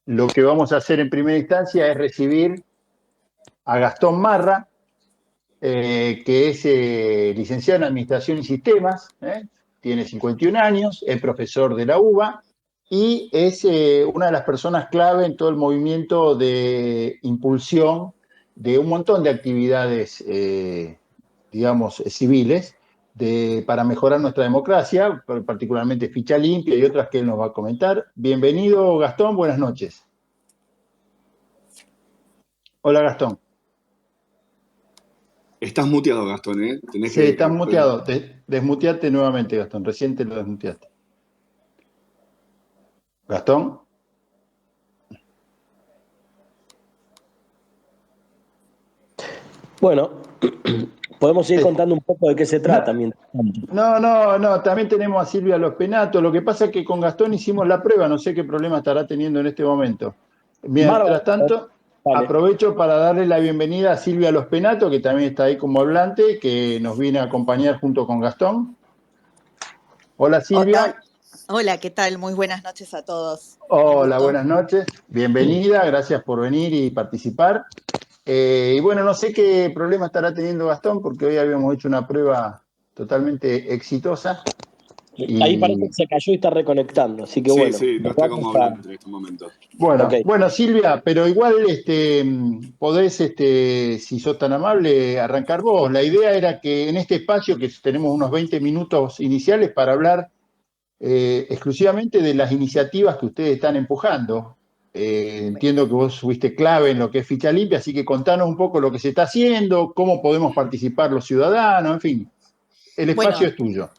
lo que vamos a hacer en primera instancia es recibir a Gastón Marra, que es licenciado en Administración y Sistemas, tiene 51 años, es profesor de la UBA y es una de las personas clave en todo el movimiento de impulsión de un montón de actividades, digamos, civiles para mejorar nuestra democracia, particularmente Ficha Limpia y otras que él nos va a comentar. Bienvenido, Gastón, buenas noches. Hola, Gastón. Estás muteado, Gastón, ¿eh? Sí, estás muteado. Desmuteate nuevamente, Gastón. Recién te lo desmuteaste. Gastón. Bueno, podemos ir contando un poco de qué se trata. No, también tenemos a Silvia Los Penato. Lo que pasa es que con Gastón hicimos la prueba, no sé qué problema estará teniendo en este momento. Mientras tanto, aprovecho para darle la bienvenida a Silvia Los Penato, que también está ahí como hablante, que nos viene a acompañar junto con Gastón. Hola, Silvia. Hola, ¿qué tal? Muy buenas noches a todos. Hola, buenas noches. Bienvenida, gracias por venir y participar. Y bueno, no sé qué problema estará teniendo Gastón, porque hoy habíamos hecho una prueba totalmente exitosa. Ahí parece que se cayó y está reconectando, así que bueno. Sí, no está como hablando en este momento. Bueno, Silvia, pero igual podés, si sos tan amable, arrancar vos. La idea era que en este espacio, que tenemos unos 20 minutos iniciales para hablar exclusivamente de las iniciativas que ustedes están empujando. Entiendo que vos fuiste clave en lo que es Ficha Limpia, así que contanos un poco lo que se está haciendo, cómo podemos participar los ciudadanos, en fin, el espacio es tuyo.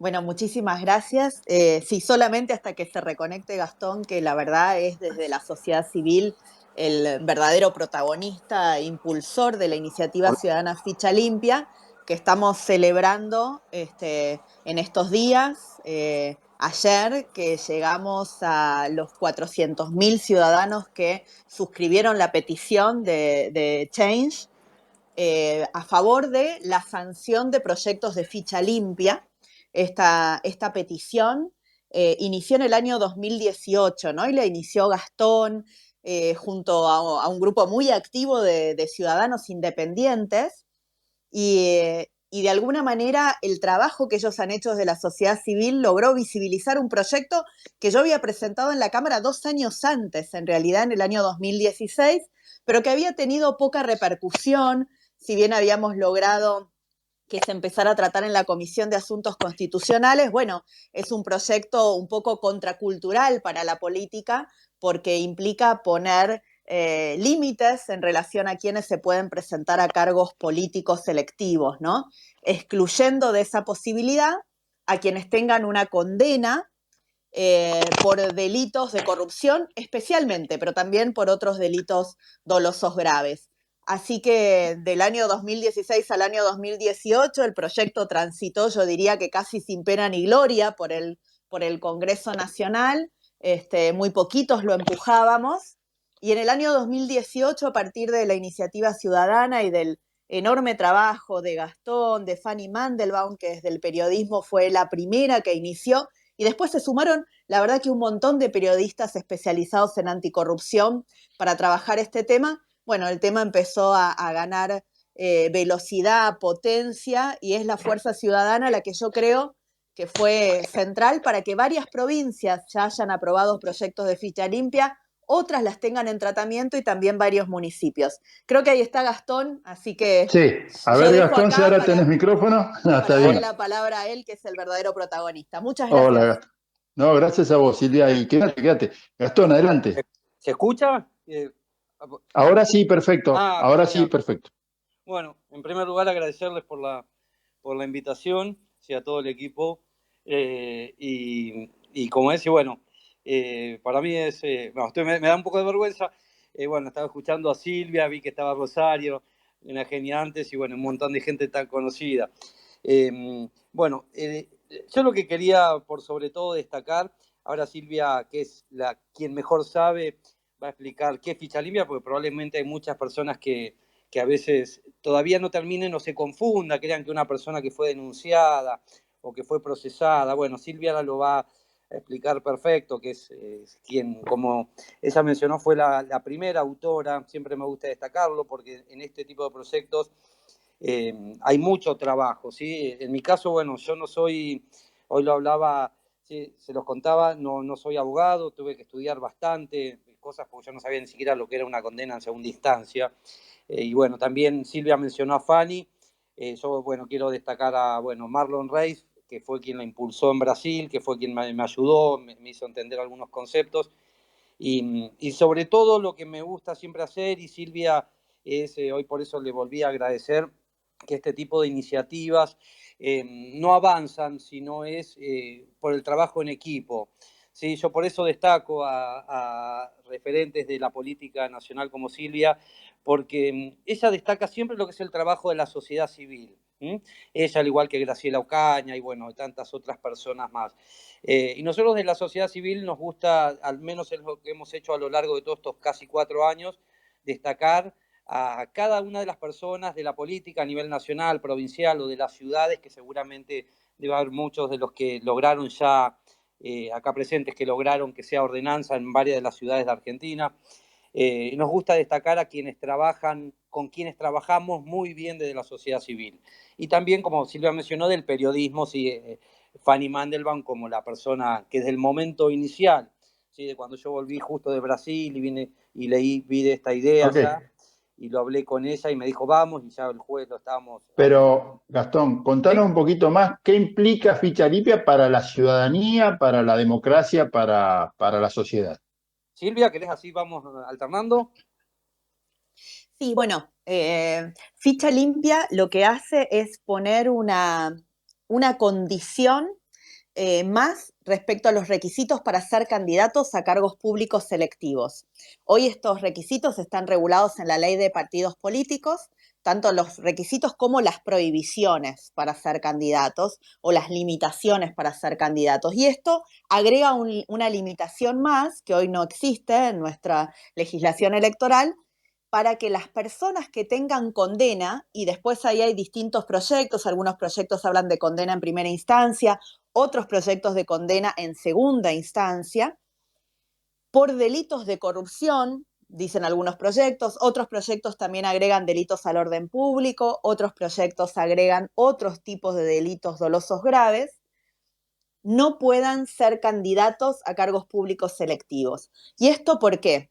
Bueno, muchísimas gracias. Sí, solamente hasta que se reconecte Gastón, que la verdad es desde la sociedad civil el verdadero protagonista e impulsor de la iniciativa ciudadana Ficha Limpia, que estamos celebrando en estos días. Ayer que llegamos a los 400.000 ciudadanos que suscribieron la petición de Change a favor de la sanción de proyectos de Ficha Limpia. Esta petición inició en el año 2018, ¿no? Y la inició Gastón junto a un grupo muy activo de ciudadanos independientes y de alguna manera el trabajo que ellos han hecho desde la sociedad civil logró visibilizar un proyecto que yo había presentado en la Cámara 2 años antes, en realidad en el año 2016, pero que había tenido poca repercusión, si bien habíamos logrado que se empezara a tratar en la Comisión de Asuntos Constitucionales. Bueno, es un proyecto un poco contracultural para la política porque implica poner límites en relación a quienes se pueden presentar a cargos políticos selectivos, ¿no? Excluyendo de esa posibilidad a quienes tengan una condena por delitos de corrupción especialmente, pero también por otros delitos dolosos graves. Así que del año 2016 al año 2018 el proyecto transitó, yo diría que casi sin pena ni gloria por el Congreso Nacional, muy poquitos lo empujábamos, y en el año 2018, a partir de la iniciativa ciudadana y del enorme trabajo de Gastón, de Fanny Mandelbaum, que desde el periodismo fue la primera que inició, y después se sumaron, la verdad que un montón de periodistas especializados en anticorrupción para trabajar este tema. Bueno, el tema empezó a ganar velocidad, potencia, y es la Fuerza Ciudadana la que yo creo que fue central para que varias provincias ya hayan aprobado proyectos de Ficha Limpia, otras las tengan en tratamiento y también varios municipios. Creo que ahí está Gastón, así que... Sí, a ver Gastón, si ahora tenés micrófono. Para darle la palabra a él, que es el verdadero protagonista. Muchas gracias. Hola, Gastón. No, gracias a vos, Silvia. Y quédate. Gastón, adelante. ¿Se escucha? Ahora sí, perfecto. Ahora sí, perfecto. Bueno, en primer lugar agradecerles por la invitación, sí, a todo el equipo. Y como decía, bueno, para mí es... me da un poco de vergüenza. Bueno, estaba escuchando a Silvia, vi que estaba Rosario, una genia antes, y bueno, un montón de gente tan conocida. Bueno, yo lo que quería, por sobre todo, destacar, ahora Silvia, que es quien mejor sabe, va a explicar qué es Ficha Limpia, porque probablemente hay muchas personas que a veces todavía no terminen o se confunda, crean que una persona que fue denunciada o que fue procesada, bueno, Silvia ahora lo va explicar perfecto, que es quien, como ella mencionó, fue la primera autora. Siempre me gusta destacarlo porque en este tipo de proyectos hay mucho trabajo, ¿sí? En mi caso, bueno, yo no soy, hoy lo hablaba, ¿sí? Se los contaba, no soy abogado, tuve que estudiar bastante cosas porque yo no sabía ni siquiera lo que era una condena en segunda instancia. Y bueno, también Silvia mencionó a Fanny. Yo, bueno, quiero destacar a, bueno, Marlon Reis, que fue quien la impulsó en Brasil, que fue quien me ayudó, me hizo entender algunos conceptos. Y sobre todo lo que me gusta siempre hacer, y Silvia es, hoy por eso le volví a agradecer, que este tipo de iniciativas no avanzan, sino es por el trabajo en equipo. Sí, yo por eso destaco a referentes de la política nacional como Silvia, porque ella destaca siempre lo que es el trabajo de la sociedad civil. Ella, al igual que Graciela Ocaña y bueno, tantas otras personas más. Y nosotros de la sociedad civil nos gusta, al menos es lo que hemos hecho a lo largo de todos estos casi 4 años, destacar a cada una de las personas de la política a nivel nacional, provincial o de las ciudades, que seguramente debe haber muchos de los que lograron ya, acá presentes, que lograron que sea ordenanza en varias de las ciudades de Argentina. Nos gusta destacar a quienes trabajan, con quienes trabajamos muy bien desde la sociedad civil. Y también, como Silvia mencionó, del periodismo, sí, Fanny Mandelbaum como la persona que desde el momento inicial, ¿sí? De cuando yo volví justo de Brasil y vine y vi de esta idea Ok. ya, y lo hablé con ella y me dijo, vamos, y ya el jueves lo estábamos... Pero, Gastón, contanos un poquito más, ¿qué implica ficha limpia para la ciudadanía, para la democracia, para la sociedad? Silvia, ¿querés así vamos alternando? Sí, bueno, ficha limpia lo que hace es poner una condición más respecto a los requisitos para ser candidatos a cargos públicos selectivos. Hoy estos requisitos están regulados en la ley de partidos políticos, tanto los requisitos como las prohibiciones para ser candidatos o las limitaciones para ser candidatos. Y esto agrega una limitación más que hoy no existe en nuestra legislación electoral, para que las personas que tengan condena, y después ahí hay distintos proyectos, algunos proyectos hablan de condena en primera instancia, otros proyectos de condena en segunda instancia, por delitos de corrupción, dicen algunos proyectos, otros proyectos también agregan delitos al orden público, otros proyectos agregan otros tipos de delitos dolosos graves, no puedan ser candidatos a cargos públicos selectivos. ¿Y esto por qué?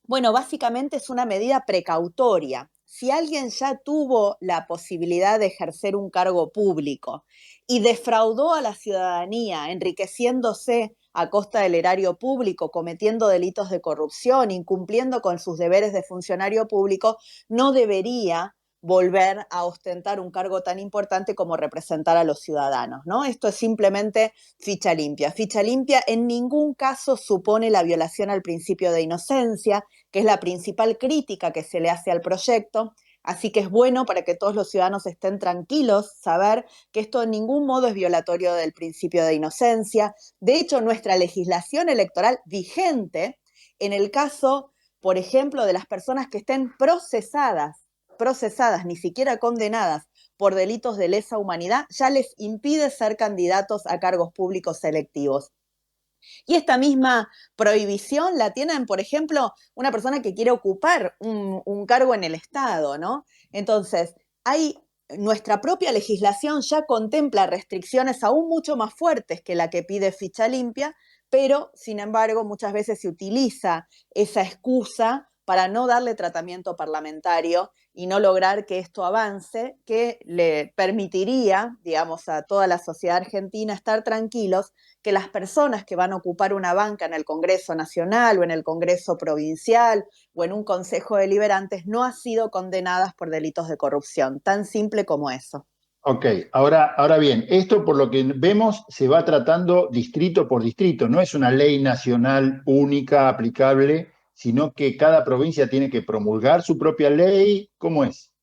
Bueno, básicamente es una medida precautoria. Si alguien ya tuvo la posibilidad de ejercer un cargo público y defraudó a la ciudadanía, enriqueciéndose a costa del erario público, cometiendo delitos de corrupción, incumpliendo con sus deberes de funcionario público, no debería volver a ostentar un cargo tan importante como representar a los ciudadanos, ¿no? Esto es simplemente ficha limpia. Ficha limpia en ningún caso supone la violación al principio de inocencia, que es la principal crítica que se le hace al proyecto. Así que es bueno para que todos los ciudadanos estén tranquilos saber que esto en ningún modo es violatorio del principio de inocencia. De hecho, nuestra legislación electoral vigente, en el caso, por ejemplo, de las personas que estén procesadas, ni siquiera condenadas por delitos de lesa humanidad, ya les impide ser candidatos a cargos públicos selectivos. Y esta misma prohibición la tienen, por ejemplo, una persona que quiere ocupar un cargo en el Estado, ¿no? Entonces, nuestra propia legislación ya contempla restricciones aún mucho más fuertes que la que pide ficha limpia, pero, sin embargo, muchas veces se utiliza esa excusa para no darle tratamiento parlamentario y no lograr que esto avance, que le permitiría, digamos, a toda la sociedad argentina estar tranquilos que las personas que van a ocupar una banca en el Congreso Nacional o en el Congreso Provincial o en un Consejo Deliberantes no han sido condenadas por delitos de corrupción. Tan simple como eso. Ok, ahora bien, esto por lo que vemos se va tratando distrito por distrito, no es una ley nacional única aplicable, sino que cada provincia tiene que promulgar su propia ley. ¿Cómo es?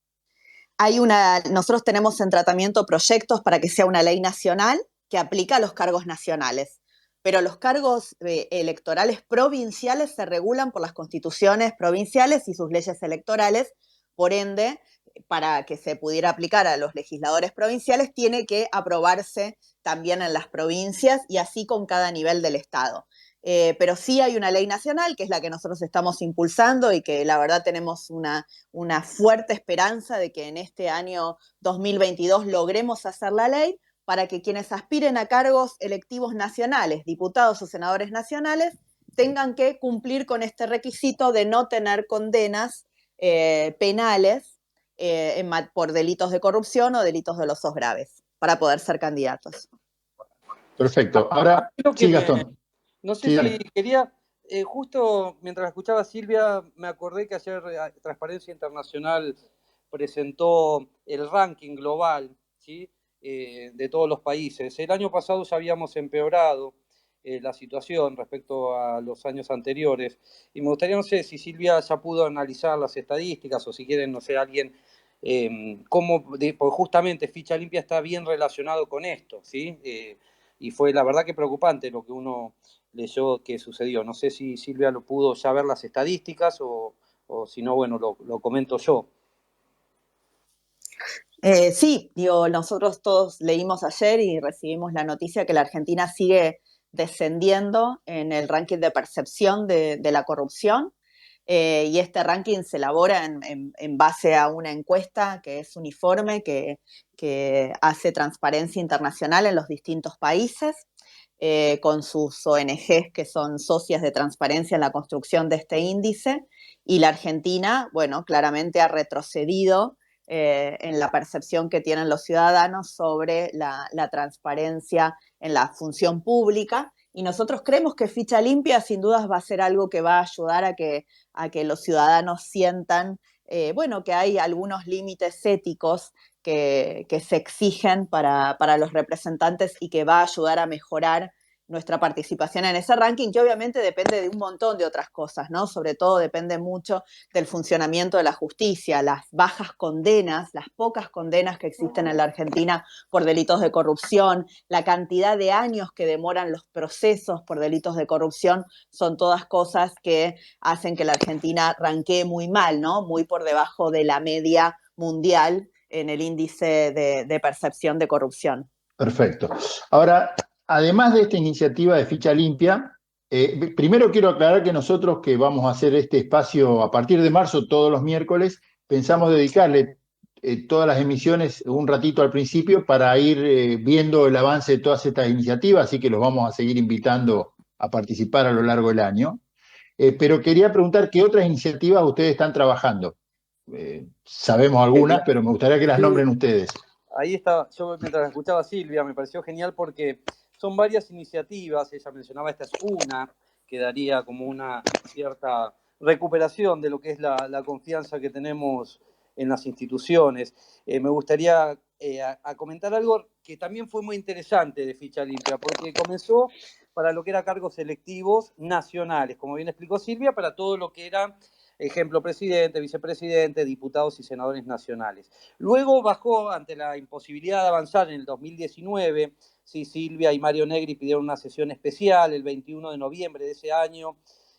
Nosotros tenemos en tratamiento proyectos para que sea una ley nacional que aplica a los cargos nacionales, pero los cargos electorales provinciales se regulan por las constituciones provinciales y sus leyes electorales, por ende, para que se pudiera aplicar a los legisladores provinciales, tiene que aprobarse también en las provincias y así con cada nivel del Estado. Pero sí hay una ley nacional, que es la que nosotros estamos impulsando y que la verdad tenemos una fuerte esperanza de que en este año 2022 logremos hacer la ley para que quienes aspiren a cargos electivos nacionales, diputados o senadores nacionales, tengan que cumplir con este requisito de no tener condenas penales por delitos de corrupción o delitos dolosos graves para poder ser candidatos. Perfecto. Ahora, sí, Gastón. No sé Sí, si dale. quería, justo mientras escuchaba a Silvia, me acordé que ayer Transparencia Internacional presentó el ranking global, ¿sí? De todos los países. El año pasado ya habíamos empeorado la situación respecto a los años anteriores. Y me gustaría, no sé, si Silvia ya pudo analizar las estadísticas o si quieren, no sé, alguien, porque justamente Ficha Limpia está bien relacionado con esto, ¿sí? Y fue la verdad que preocupante lo que uno leyó que sucedió. No sé si Silvia lo pudo ya ver las estadísticas o si no, bueno, lo comento yo. Sí, digo, nosotros todos leímos ayer y recibimos la noticia que la Argentina sigue descendiendo en el ranking de percepción de la corrupción. Y este ranking se elabora en base a una encuesta que es uniforme, que hace Transparencia Internacional en los distintos países, con sus ONGs que son socias de transparencia en la construcción de este índice. Y la Argentina, bueno, claramente ha retrocedido en la percepción que tienen los ciudadanos sobre la transparencia en la función pública. Y nosotros creemos que Ficha Limpia sin dudas va a ser algo que va a ayudar a que los ciudadanos sientan, bueno, que hay algunos límites éticos que se exigen para los representantes y que va a ayudar a mejorar nuestra participación en ese ranking, que obviamente depende de un montón de otras cosas, ¿no? Sobre todo depende mucho del funcionamiento de la justicia, las bajas condenas, las pocas condenas que existen en la Argentina por delitos de corrupción, la cantidad de años que demoran los procesos por delitos de corrupción, son todas cosas que hacen que la Argentina ranquee muy mal, ¿no? Muy por debajo de la media mundial en el índice de percepción de corrupción. Perfecto. Ahora, además de esta iniciativa de Ficha Limpia, primero quiero aclarar que nosotros que vamos a hacer este espacio a partir de marzo todos los miércoles, pensamos dedicarle todas las emisiones un ratito al principio para ir viendo el avance de todas estas iniciativas, así que los vamos a seguir invitando a participar a lo largo del año. Pero quería preguntar qué otras iniciativas ustedes están trabajando. Sabemos algunas, pero me gustaría que las nombren ustedes. Ahí está, yo mientras escuchaba a Silvia me pareció genial porque son varias iniciativas, ella mencionaba esta es una, que daría como una cierta recuperación de lo que es la confianza que tenemos en las instituciones. Me gustaría a comentar algo que también fue muy interesante de Ficha Limpia, porque comenzó para lo que era cargos selectivos nacionales, como bien explicó Silvia, para todo lo que era, ejemplo, presidente, vicepresidente, diputados y senadores nacionales. Luego bajó ante la imposibilidad de avanzar en el 2019, sí, Silvia y Mario Negri pidieron una sesión especial el 21 de noviembre de ese año,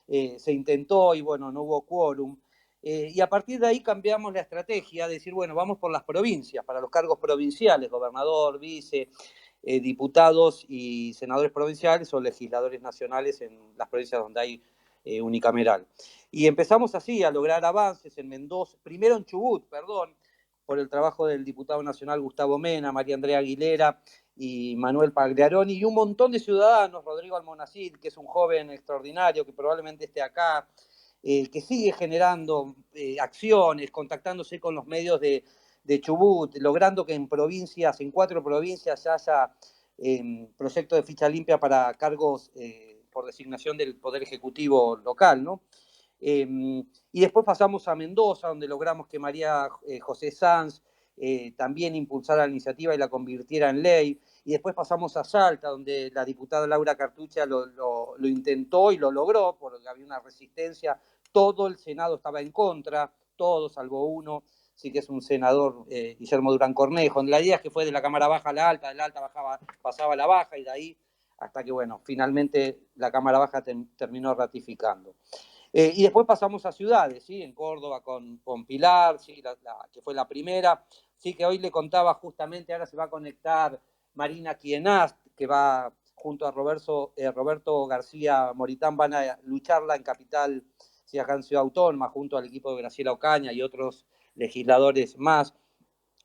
se intentó y bueno, no hubo quórum. Y a partir de ahí cambiamos la estrategia, de decir, bueno, vamos por las provincias, para los cargos provinciales, gobernador, vice, diputados y senadores provinciales o legisladores nacionales en las provincias donde hay unicameral. Y empezamos así a lograr avances en Mendoza, primero en Chubut, perdón, por el trabajo del diputado nacional Gustavo Mena, María Andrea Aguilera y Manuel Pagliaroni, y un montón de ciudadanos, Rodrigo Almonacid, que es un joven extraordinario, que probablemente esté acá, que sigue generando acciones, contactándose con los medios de Chubut, logrando que en provincias, en 4 provincias, haya proyecto de ficha limpia para cargos por designación del Poder Ejecutivo local, ¿no? Y después pasamos a Mendoza, donde logramos que María José Sanz también impulsara la iniciativa y la convirtiera en ley. Y después pasamos a Salta, donde la diputada Laura Cartucha lo intentó y lo logró, porque había una resistencia. Todo el Senado estaba en contra, todo salvo uno, sí que es un senador, Guillermo Durán Cornejo. La idea es que fue de la Cámara Baja a la Alta, de la Alta pasaba a la Baja, y de ahí hasta que, bueno, finalmente la Cámara Baja terminó ratificando. Y después pasamos a ciudades, ¿sí? En Córdoba con Pilar, ¿sí? Que fue la primera. Sí, que hoy le contaba justamente, ahora se va a conectar Marina Quienast, que va junto a Roberto García Moritán, van a lucharla en Capital, sí, acá en Ciudad Autónoma, junto al equipo de Graciela Ocaña y otros legisladores más.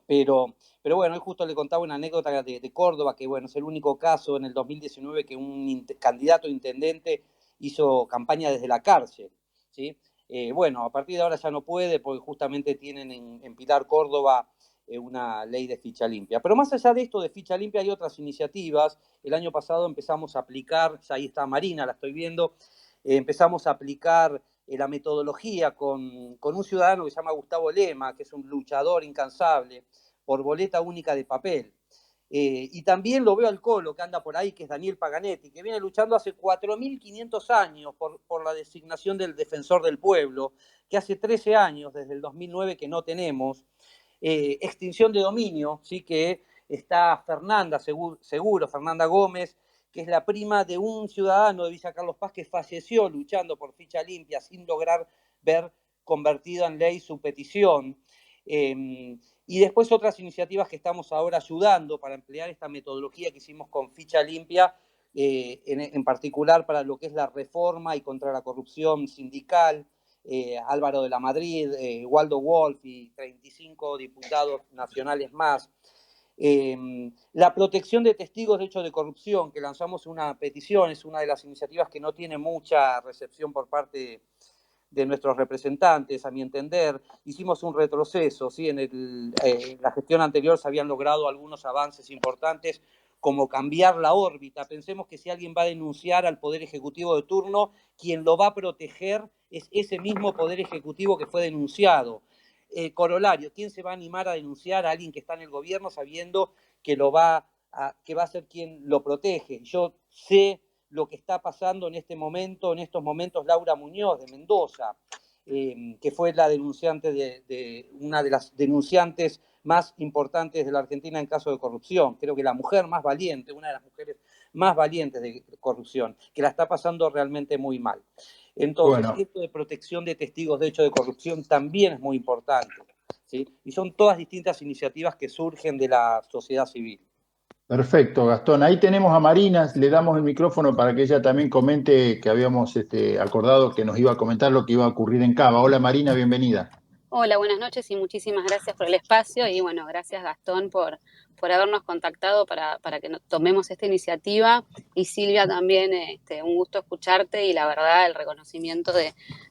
Pero bueno, hoy justo le contaba una anécdota de Córdoba, que bueno, es el único caso en el 2019 que un candidato a intendente hizo campaña desde la cárcel, ¿sí? Bueno, a partir de ahora ya no puede, porque justamente tienen en Pilar, Córdoba, una ley de ficha limpia. Pero más allá de esto de ficha limpia hay otras iniciativas. El año pasado empezamos a aplicar, ya ahí está Marina, la estoy viendo, empezamos a aplicar la metodología con un ciudadano que se llama Gustavo Lema, que es un luchador incansable, por boleta única de papel. Y también lo veo al Colo, que anda por ahí, que es Daniel Paganetti, que viene luchando hace 4.500 años por la designación del defensor del pueblo, que hace 13 años, desde el 2009, que no tenemos. Extinción de dominio, ¿sí? Que está Fernanda Gómez, que es la prima de un ciudadano de Villa Carlos Paz que falleció luchando por ficha limpia sin lograr ver convertida en ley su petición. Y después otras iniciativas que estamos ahora ayudando para emplear esta metodología que hicimos con ficha limpia, en particular para lo que es la reforma y contra la corrupción sindical. Álvaro de la Madrid, Waldo Wolf y 35 diputados nacionales más. La protección de testigos de hechos de corrupción, que lanzamos una petición, es una de las iniciativas que no tiene mucha recepción por parte de nuestros representantes, a mi entender. Hicimos un retroceso, ¿sí? En la gestión anterior se habían logrado algunos avances importantes, como cambiar la órbita. Pensemos que si alguien va a denunciar al Poder Ejecutivo de turno, quien lo va a proteger es ese mismo Poder Ejecutivo que fue denunciado. Corolario, ¿quién se va a animar a denunciar a alguien que está en el gobierno sabiendo que que va a ser quien lo protege? Yo sé lo que está pasando en estos momentos, Laura Muñoz de Mendoza, que fue la denunciante una de las denunciantes más importantes de la Argentina en caso de corrupción. Creo que la mujer más valiente, una de las mujeres más valientes de corrupción, que la está pasando realmente muy mal. Entonces, Bueno, esto de protección de testigos de hecho de corrupción también es muy importante, ¿sí? Y son todas distintas iniciativas que surgen de la sociedad civil. perfecto, Gastón. Ahí tenemos a Marina, le damos el micrófono para que ella también comente, que habíamos acordado que nos iba a comentar lo que iba a ocurrir en Cava. Hola Marina, bienvenida. Hola, buenas noches y muchísimas gracias por el espacio y bueno, gracias Gastón por habernos contactado para que tomemos esta iniciativa y Silvia también, un gusto escucharte y la verdad el reconocimiento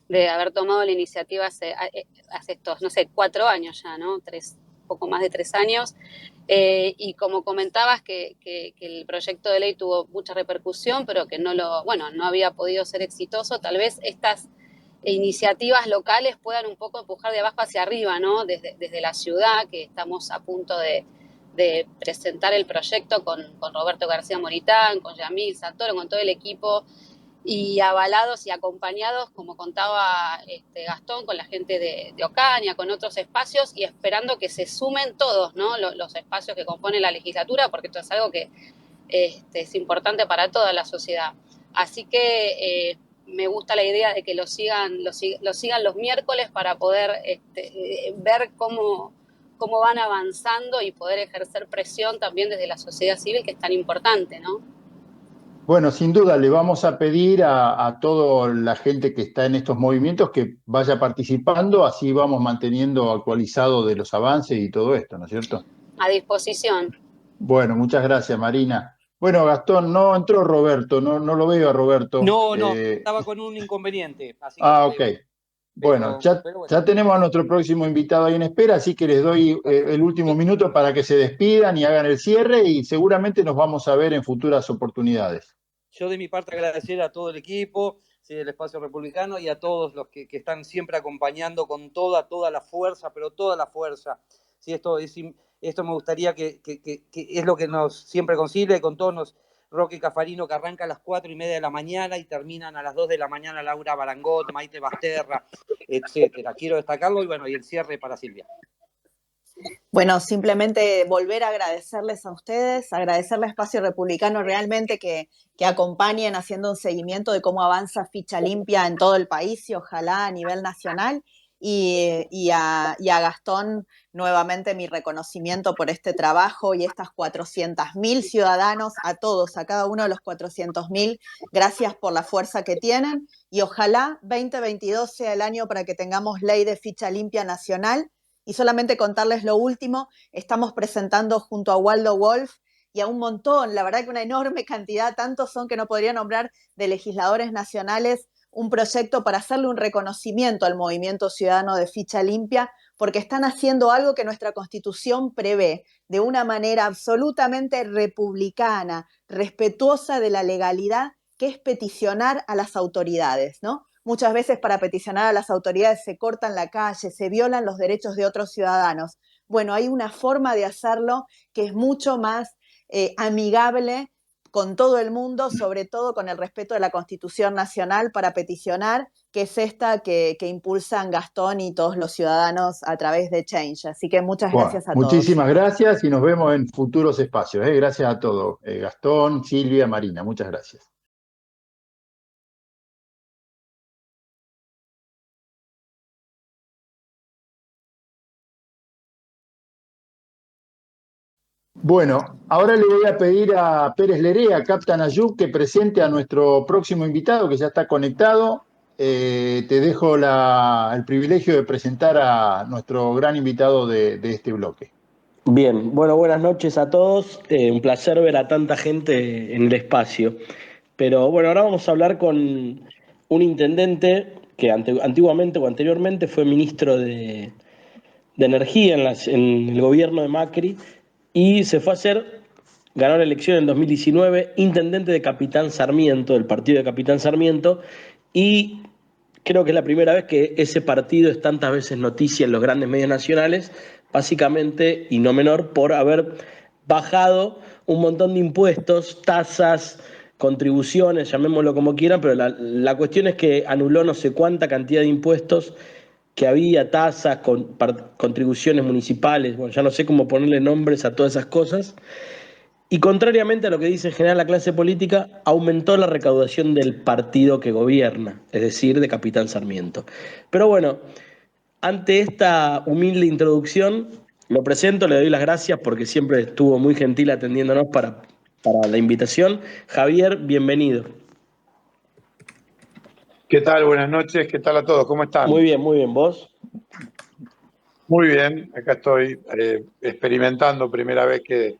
de haber tomado la iniciativa hace estos, no sé, 4 años ya, ¿no? Poco más de 3 años. Y como comentabas que el proyecto de ley tuvo mucha repercusión, pero que no había podido ser exitoso, tal vez estas iniciativas locales puedan un poco empujar de abajo hacia arriba, ¿no? Desde la ciudad, que estamos a punto de presentar el proyecto con Roberto García Moritán, con Yamil Santoro, con todo el equipo, y avalados y acompañados, como contaba Gastón, con la gente de Ocaña, con otros espacios, y esperando que se sumen todos, ¿no? Los espacios que componen la legislatura, porque esto es algo que es importante para toda la sociedad. Así que me gusta la idea de que lo sigan los miércoles para poder ver cómo van avanzando y poder ejercer presión también desde la sociedad civil, que es tan importante, ¿no? Bueno, sin duda le vamos a pedir a toda la gente que está en estos movimientos que vaya participando, así vamos manteniendo actualizado de los avances y todo esto, ¿no es cierto? A disposición. Bueno, muchas gracias, Marina. Bueno, Gastón, no entró Roberto, no lo veo a Roberto. No, estaba con un inconveniente, así que Ok. Bueno, pero bueno. ya tenemos a nuestro próximo invitado ahí en espera, así que les doy el último minuto para que se despidan y hagan el cierre y seguramente nos vamos a ver en futuras oportunidades. Yo de mi parte agradecer a todo el equipo, ¿sí? Del Espacio Republicano y a todos los que están siempre acompañando con toda la fuerza, pero toda la fuerza. ¿Sí? Esto me gustaría que es lo que nos siempre concilia, con todos Roque Cafarino, que arranca a las 4:30 de la mañana y terminan a las 2 de la mañana Laura Barangot, Maite Basterra, etcétera. Quiero destacarlo y bueno, y el cierre para Silvia. Bueno, simplemente volver a agradecerles a ustedes, agradecerle a Espacio Republicano realmente que acompañen haciendo un seguimiento de cómo avanza Ficha Limpia en todo el país y ojalá a nivel nacional. Y a Gastón, nuevamente mi reconocimiento por este trabajo y estas 400.000 ciudadanos, a todos, a cada uno de los 400.000, gracias por la fuerza que tienen y ojalá 2022 sea el año para que tengamos ley de ficha limpia nacional. Y solamente contarles lo último, estamos presentando junto a Waldo Wolf y a un montón, la verdad que una enorme cantidad, tantos son que no podría nombrar, de legisladores nacionales, un proyecto para hacerle un reconocimiento al movimiento ciudadano de ficha limpia, porque están haciendo algo que nuestra Constitución prevé, de una manera absolutamente republicana, respetuosa de la legalidad, que es peticionar a las autoridades, ¿no? Muchas veces para peticionar a las autoridades se cortan la calle, se violan los derechos de otros ciudadanos. Bueno, hay una forma de hacerlo que es mucho más amigable con todo el mundo, sobre todo con el respeto de la Constitución Nacional para peticionar, que es esta que impulsan Gastón y todos los ciudadanos a través de Change. Así que muchas gracias a todos. Muchísimas gracias y nos vemos en futuros espacios. Gracias a todos. Gastón, Silvia, Marina, muchas gracias. Bueno, ahora le voy a pedir a Pérez Lerea, Captain Ayub, que presente a nuestro próximo invitado, que ya está conectado. Te dejo el privilegio de presentar a nuestro gran invitado de este bloque. Bien, bueno, buenas noches a todos. Un placer ver a tanta gente en el espacio. Pero bueno, ahora vamos a hablar con un intendente que antiguamente o anteriormente fue ministro de Energía en el gobierno de Macri y se fue a ganó la elección en 2019, intendente de Capitán Sarmiento, del partido de Capitán Sarmiento, y creo que es la primera vez que ese partido es tantas veces noticia en los grandes medios nacionales, básicamente, y no menor, por haber bajado un montón de impuestos, tasas, contribuciones, llamémoslo como quieran, pero la cuestión es que anuló no sé cuánta cantidad de impuestos que había, tasas, contribuciones municipales, bueno, ya no sé cómo ponerle nombres a todas esas cosas. Y contrariamente a lo que dice en general la clase política, aumentó la recaudación del partido que gobierna, es decir, de Capitán Sarmiento. Pero bueno, ante esta humilde introducción, lo presento, le doy las gracias porque siempre estuvo muy gentil atendiéndonos para la invitación. Javier, bienvenido. ¿Qué tal? Buenas noches. ¿Qué tal a todos? ¿Cómo están? Muy bien. ¿Vos? Muy bien. Acá estoy experimentando, primera vez que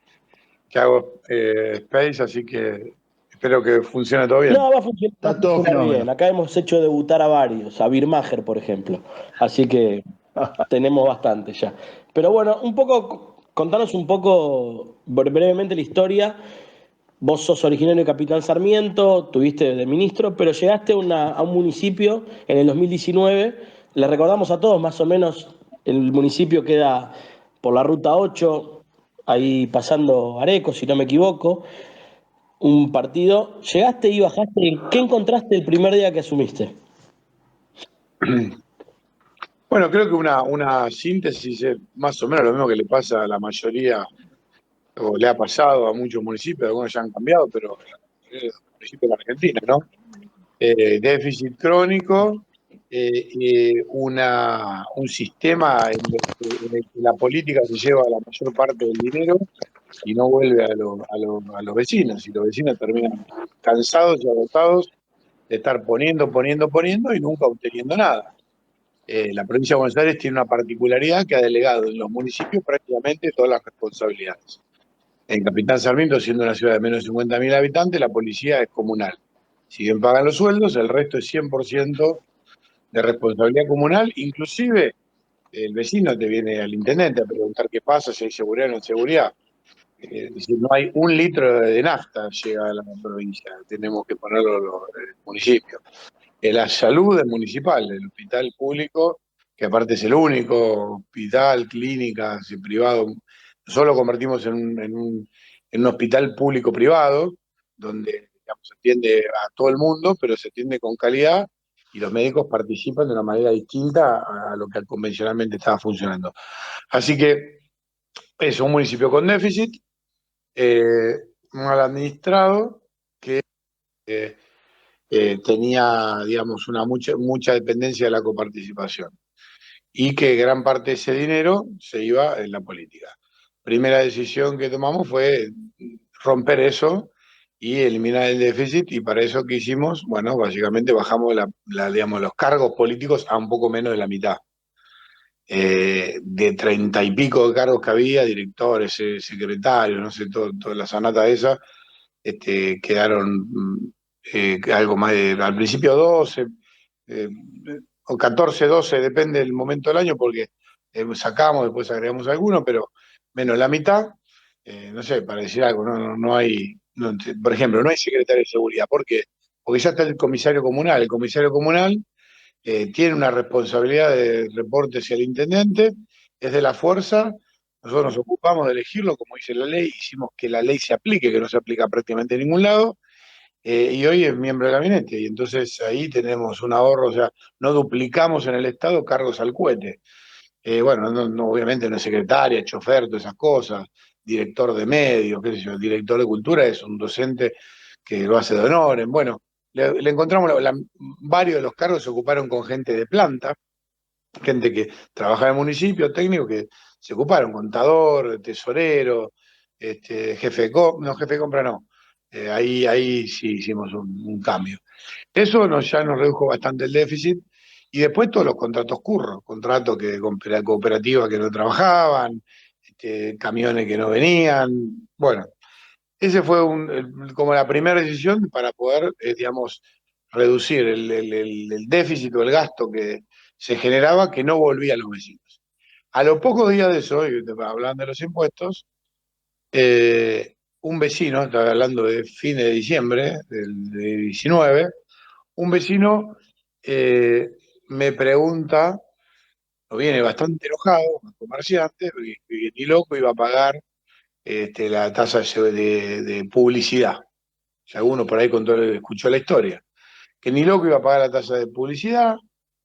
hago Space, así que espero que funcione todo bien. No, va a funcionar, Está todo bien. Acá hemos hecho debutar a varios, a Birmacher, por ejemplo. Así que tenemos bastante ya. Pero bueno, contanos un poco brevemente la historia. Vos sos originario de Capitán Sarmiento, tuviste de ministro, pero llegaste a un municipio en el 2019. Le recordamos a todos, más o menos, el municipio queda por la ruta 8, ahí pasando Areco, si no me equivoco. Un partido. Llegaste y bajaste. ¿Qué encontraste el primer día que asumiste? Bueno, creo que una síntesis es más o menos lo mismo que le pasa a la mayoría, o le ha pasado a muchos municipios, algunos ya han cambiado, pero los municipios de la Argentina, ¿no? Déficit crónico, un sistema en el que la política se lleva la mayor parte del dinero y no vuelve a los vecinos, y los vecinos terminan cansados y agotados de estar poniendo y nunca obteniendo nada. La provincia de Buenos Aires tiene una particularidad que ha delegado en los municipios prácticamente todas las responsabilidades. En Capitán Sarmiento, siendo una ciudad de menos de 50.000 habitantes, la policía es comunal. Si bien pagan los sueldos, el resto es 100% de responsabilidad comunal. Inclusive el vecino te viene al intendente a preguntar qué pasa, si hay seguridad o no hay seguridad. Es decir, no hay un litro de nafta llega a la provincia, tenemos que ponerlo en los municipios. La salud es municipal, el hospital público, que aparte es el único hospital, clínica, privado. Nosotros lo convertimos en un hospital público-privado, donde digamos, se atiende a todo el mundo, pero se atiende con calidad y los médicos participan de una manera distinta a lo que convencionalmente estaba funcionando. Así que es un municipio con déficit, mal administrado, que tenía, digamos, mucha dependencia de la coparticipación y que gran parte de ese dinero se iba en la política. Primera decisión que tomamos fue romper eso y eliminar el déficit, y para eso que hicimos, bueno, básicamente bajamos digamos, los cargos políticos a un poco menos de la mitad. De 30 y pico de cargos que había, directores, secretarios, no sé, toda la sanata esa, quedaron algo más al principio 12, eh, o 14, 12, depende del momento del año, porque sacamos, después agregamos alguno, pero menos la mitad. No sé, para decir algo, no hay, por ejemplo, no hay secretario de seguridad. ¿Por qué? Porque ya está el comisario comunal. El comisario comunal tiene una responsabilidad de reporte hacia el intendente, es de la fuerza. Nosotros nos ocupamos de elegirlo, como dice la ley, hicimos que la ley se aplique, que no se aplica prácticamente en ningún lado, y hoy es miembro del gabinete, y entonces ahí tenemos un ahorro, o sea, no duplicamos en el Estado cargos al cohete. Bueno, obviamente no es secretaria, chofer, todas esas cosas, director de medios, qué sé yo, el director de cultura es un docente que lo hace de honor. Bueno, le encontramos, varios de los cargos se ocuparon con gente de planta, gente que trabaja en el municipio, técnico que se ocuparon, contador, tesorero, jefe jefe de compra no. Ahí sí hicimos un cambio. Eso ya nos redujo bastante el déficit. Y después todos los contratos curros, contratos cooperativas que no trabajaban, camiones que no venían. Bueno, ese fue como la primera decisión para poder, digamos, reducir el déficit o el gasto que se generaba, que no volvía a los vecinos. A los pocos días de eso, y hablando de los impuestos, un vecino, estaba hablando de fines de diciembre de 19, un vecino me pregunta, o viene bastante enojado, un comerciante, que ni loco iba a pagar la tasa de publicidad. Si alguno por ahí escuchó la historia, que ni loco iba a pagar la tasa de publicidad,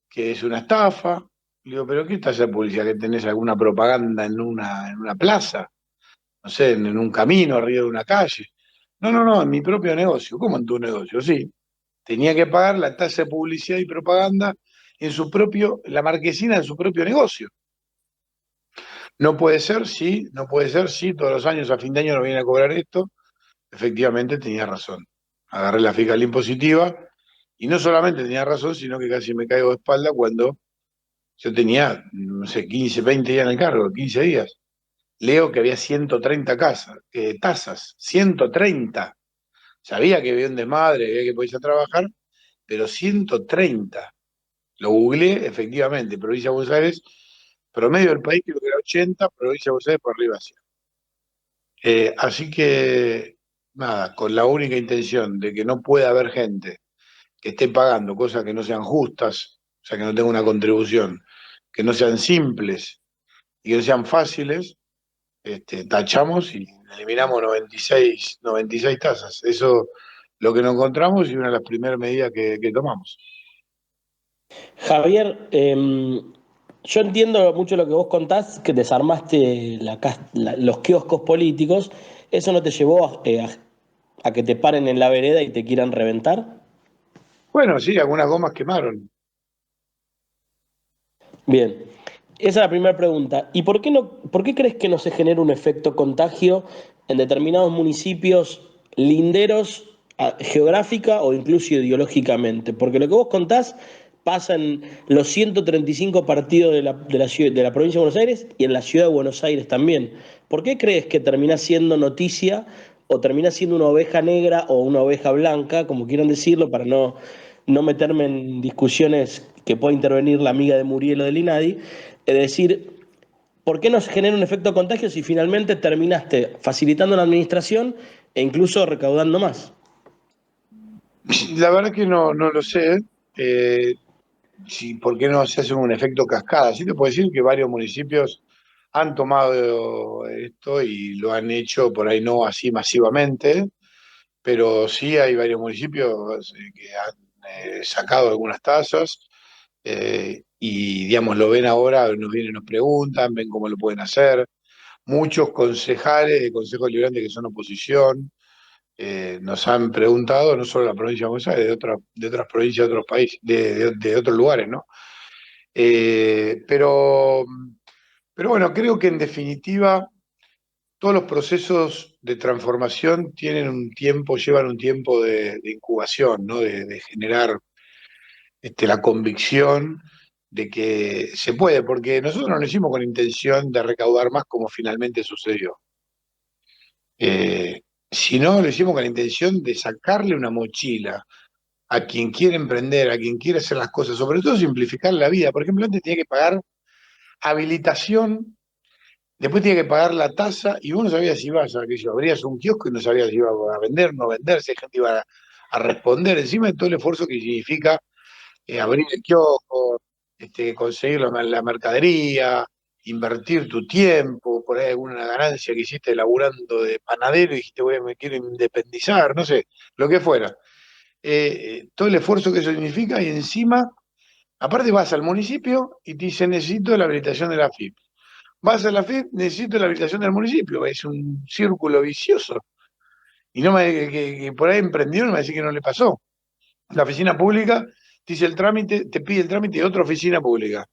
que es una estafa. Le digo, ¿pero qué tasa de publicidad? ¿Que tenés alguna propaganda en una plaza? No sé, en un camino, arriba de una calle. No, en mi propio negocio. ¿Cómo en tu negocio? Sí. Tenía que pagar la tasa de publicidad y propaganda la marquesina de su propio negocio. No puede ser, sí, no puede ser, sí, todos los años a fin de año nos viene a cobrar esto. Efectivamente tenía razón. Agarré la fiscal impositiva y no solamente tenía razón, sino que casi me caigo de espalda cuando yo tenía, no sé, 15, 20 días en el cargo, 15 días. Leo que había 130 tasas, 130. Sabía que había un desmadre, había que podía trabajar, pero 130. Lo googleé, efectivamente, provincia de Buenos Aires, promedio del país creo que era 80, provincia de Buenos Aires por arriba 100. Así que, nada, con la única intención de que no pueda haber gente que esté pagando cosas que no sean justas, o sea, que no tenga una contribución, que no sean simples y que no sean fáciles, tachamos y eliminamos 96 tasas. Eso lo que nos encontramos y una de las primeras medidas que tomamos. Javier, yo entiendo mucho lo que vos contás, que desarmaste los kioscos políticos. ¿Eso no te llevó a que te paren en la vereda y te quieran reventar? Bueno, sí, algunas gomas quemaron. Bien, esa es la primera pregunta. ¿Y por qué crees que no se genera un efecto contagio en determinados municipios linderos geográfica o incluso ideológicamente? Porque lo que vos contás pasa en los 135 partidos de la provincia de Buenos Aires y en la ciudad de Buenos Aires también. ¿Por qué crees que termina siendo noticia o termina siendo una oveja negra o una oveja blanca, como quieran decirlo, para no meterme en discusiones que pueda intervenir la amiga de Muriel o del INADI? Es decir, ¿por qué no se genera un efecto contagio si finalmente terminaste facilitando la administración e incluso recaudando más? La verdad que no lo sé. ¿Por qué no se hace un efecto cascada? Sí te puedo decir que varios municipios han tomado esto y lo han hecho por ahí no así masivamente, pero sí hay varios municipios que han sacado algunas tasas, y digamos lo ven ahora, nos vienen, nos preguntan, ven cómo lo pueden hacer. muchos concejales de Consejo Deliberante que son oposición nos han preguntado, no solo de la provincia de Buenos Aires, de otras provincias, de otros países, de otros lugares, ¿no? Pero bueno, creo que en definitiva todos los procesos de transformación tienen un tiempo, llevan un tiempo de incubación, ¿no? De generar la convicción de que se puede, porque nosotros no lo hicimos con intención de recaudar más como finalmente sucedió. Sino lo hicimos con la intención de sacarle una mochila a quien quiere emprender, a quien quiere hacer las cosas, sobre todo simplificar la vida. Por ejemplo, antes tenía que pagar habilitación, después tenía que pagar la tasa y vos no sabías si ibas a, que yo, abrías un kiosco y no sabías si iba a vender, no vender, si la gente iba a responder, encima de todo el esfuerzo que significa abrir el kiosco, conseguir la mercadería, invertir tu tiempo, por ahí alguna ganancia que hiciste laburando de panadero y dijiste, me quiero independizar, no sé, lo que fuera. Todo el esfuerzo que eso significa y encima, aparte vas al municipio y te dice necesito la habilitación de la FIP. Vas a la FIP, necesito la habilitación del municipio, es un círculo vicioso. Y no que por ahí emprendió, no me decir que no le pasó. La oficina pública te dice el trámite, te pide el trámite de otra oficina pública,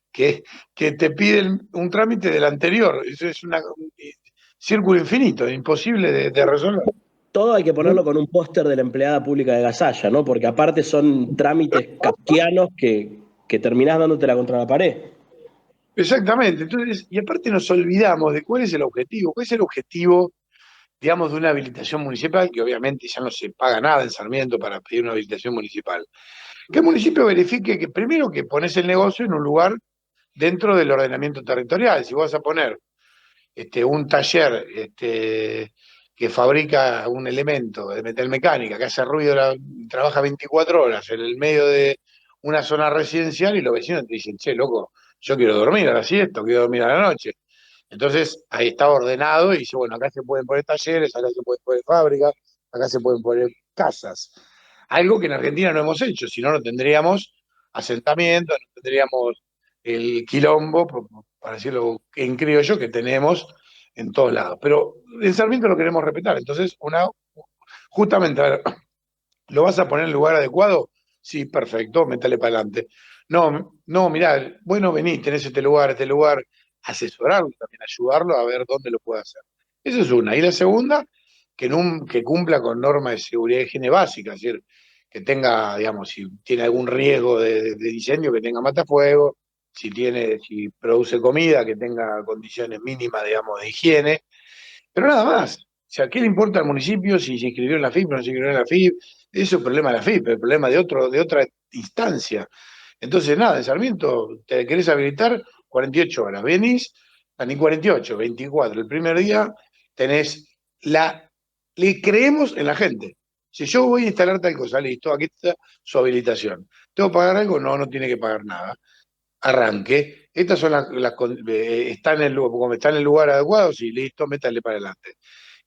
que te pide un trámite del anterior. Eso es un círculo infinito, imposible de resolver. Todo hay que ponerlo con un póster de la empleada pública de Gasalla, ¿no? Porque aparte son trámites kafkianos que terminás dándotela contra la pared. Exactamente. Entonces, y aparte nos olvidamos de cuál es el objetivo. ¿Cuál es el objetivo, digamos, de una habilitación municipal? Que obviamente ya no se paga nada en Sarmiento para pedir una habilitación municipal. Que el municipio verifique que primero que pones el negocio en un lugar dentro del ordenamiento territorial. Si vas a poner un taller que fabrica un elemento de metalmecánica, que hace ruido, trabaja 24 horas en el medio de una zona residencial y los vecinos te dicen, che, loco, yo quiero dormir a la siesta, quiero dormir a la noche. Entonces ahí está ordenado y dice, bueno, acá se pueden poner talleres, acá se pueden poner fábricas, acá se pueden poner casas. Algo que en Argentina no hemos hecho, si no, no tendríamos asentamientos, no tendríamos el quilombo, para decirlo en criollo, que tenemos en todos lados. Pero en Sarmiento lo queremos respetar. Entonces, justamente, a ver, ¿lo vas a poner en el lugar adecuado? Sí, perfecto, métale para adelante. No, mirá, bueno, vení, tenés este lugar, asesorarlo también, ayudarlo a ver dónde lo puede hacer. Esa es una. Y la segunda, que cumpla con normas de seguridad y higiene básica, es decir, que tenga, digamos, si tiene algún riesgo de incendio, que tenga matafuego, si produce comida, que tenga condiciones mínimas, digamos, de higiene, pero nada más. O sea, ¿qué le importa al municipio si se inscribió en la FIP o no se inscribió en la FIP? Eso es el problema de la FIP, el problema de otra instancia. Entonces, nada, en Sarmiento, te querés habilitar 48 horas, venís, ni 48, 24. El primer día le creemos en la gente. Si yo voy a instalar tal cosa, listo, aquí está su habilitación. ¿Tengo que pagar algo? No, no tiene que pagar nada. Arranque. Estas son están como está en el lugar adecuado, sí, listo, métale para adelante.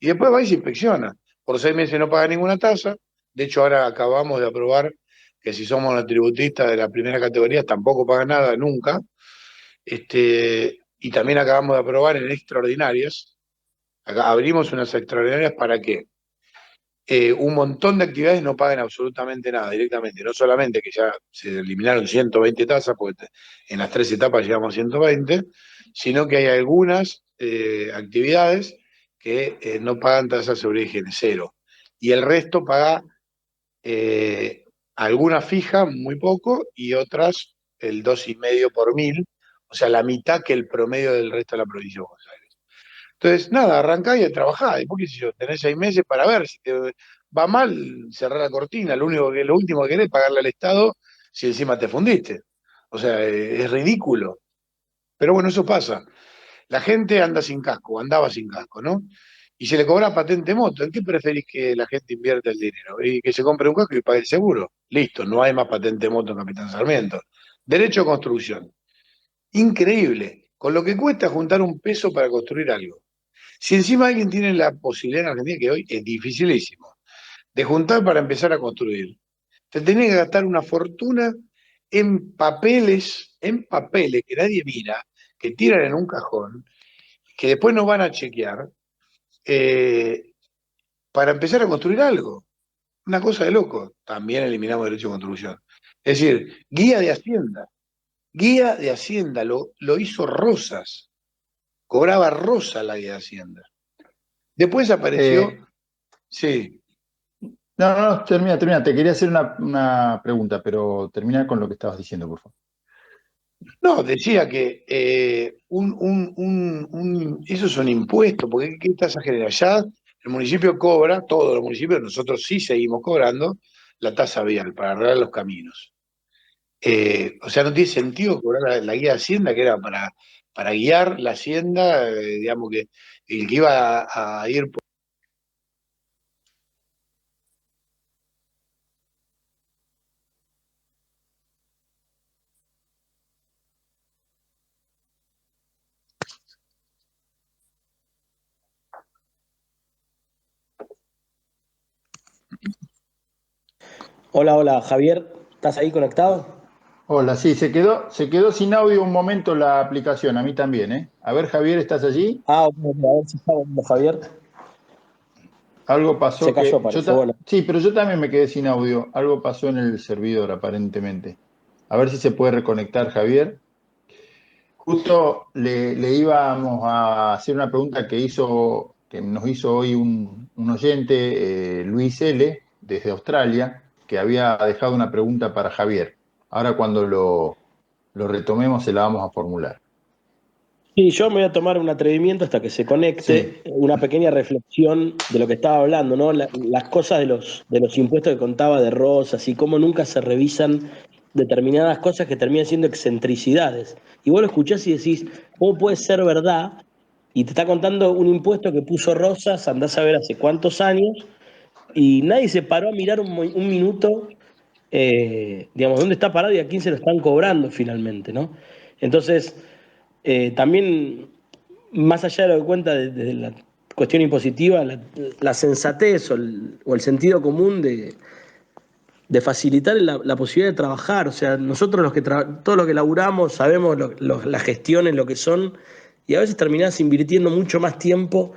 Y después va y se inspecciona. Por 6 meses no paga ninguna tasa. De hecho, ahora acabamos de aprobar que si somos monotributistas de la primera categoría tampoco paga nada nunca. Y también acabamos de aprobar en extraordinarias. Acá abrimos unas extraordinarias para que un montón de actividades no pagan absolutamente nada directamente. No solamente que ya se eliminaron 120 tasas, porque en las 3 etapas llegamos a 120, sino que hay algunas actividades que no pagan tasa de seguridad y higiene, cero. Y el resto paga algunas fija, muy poco, y otras el 2,5 por 1000, o sea, la mitad que el promedio del resto de la provincia de Buenos Aires. Entonces, nada, arrancá y a trabajar. Después, qué sé yo, tenés 6 meses para ver si te va mal, cerrar la cortina. Lo último que querés es pagarle al Estado si encima te fundiste. O sea, es ridículo. Pero bueno, eso pasa. La gente andaba sin casco, ¿no? Y se le cobra patente moto. ¿En qué preferís que la gente invierta el dinero? Y que se compre un casco y pague el seguro. Listo, no hay más patente moto en Capitán Sarmiento. Derecho a construcción. Increíble. Con lo que cuesta juntar un peso para construir algo. Si encima alguien tiene la posibilidad en Argentina, que hoy es dificilísimo, de juntar para empezar a construir, te tenés que gastar una fortuna en papeles que nadie mira, que tiran en un cajón, que después nos van a chequear para empezar a construir algo. Una cosa de loco. También eliminamos derecho de construcción. Es decir, guía de Hacienda. Guía de Hacienda, lo hizo Rosas. Cobraba Rosa la guía de Hacienda. Después apareció. Sí. No, termina. Te quería hacer una pregunta, pero termina con lo que estabas diciendo, por favor. No, decía que esos son impuestos, porque ¿qué tasa genera? Ya el municipio cobra, todos los municipios, nosotros sí seguimos cobrando la tasa vial para arreglar los caminos. O sea, no tiene sentido cobrar la guía de Hacienda, que era para guiar la Hacienda, digamos que el que iba a ir por. Hola, Javier, ¿estás ahí conectado? Hola, sí, se quedó sin audio un momento la aplicación, a mí también, ¿eh? A ver, Javier, ¿estás allí? Ok, a ver si está hablando Javier. Algo pasó Se cayó, que. parece, bueno. Sí, pero yo también me quedé sin audio. Algo pasó en el servidor, aparentemente. A ver si se puede reconectar, Javier. Justo le íbamos a hacer una pregunta que nos hizo hoy un oyente, Luis L., desde Australia, que había dejado una pregunta para Javier. Ahora cuando lo retomemos se la vamos a formular. Sí, yo me voy a tomar un atrevimiento hasta que se conecte, una pequeña reflexión de lo que estaba hablando, ¿no? Las cosas de los impuestos que contaba de Rosas y cómo nunca se revisan determinadas cosas que terminan siendo excentricidades. Y vos lo escuchás y decís, ¿cómo puede ser verdad? Y te está contando un impuesto que puso Rosas, andás a ver hace cuántos años, y nadie se paró a mirar un minuto, digamos, dónde está parado y a quién se lo están cobrando finalmente, ¿no? Entonces, también, más allá de lo que cuenta desde la cuestión impositiva, la sensatez o el sentido común de facilitar la posibilidad de trabajar. O sea, nosotros todos los que laburamos sabemos las gestiones, lo que son, y a veces terminás invirtiendo mucho más tiempo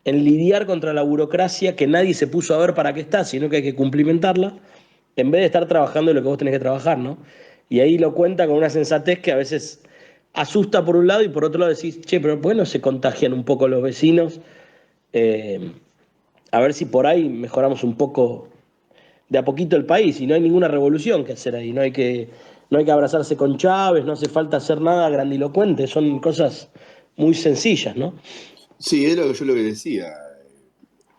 en lidiar contra la burocracia que nadie se puso a ver para qué está, sino que hay que cumplimentarla, en vez de estar trabajando en lo que vos tenés que trabajar, ¿no? Y ahí lo cuenta con una sensatez que a veces asusta por un lado y por otro lado decís, che, pero ¿por qué no se contagian un poco los vecinos? Eh, a ver si por ahí mejoramos un poco de a poquito el país y no hay ninguna revolución que hacer ahí, no hay que abrazarse con Chávez, no hace falta hacer nada grandilocuente, son cosas muy sencillas, ¿no? Sí, era yo lo que decía.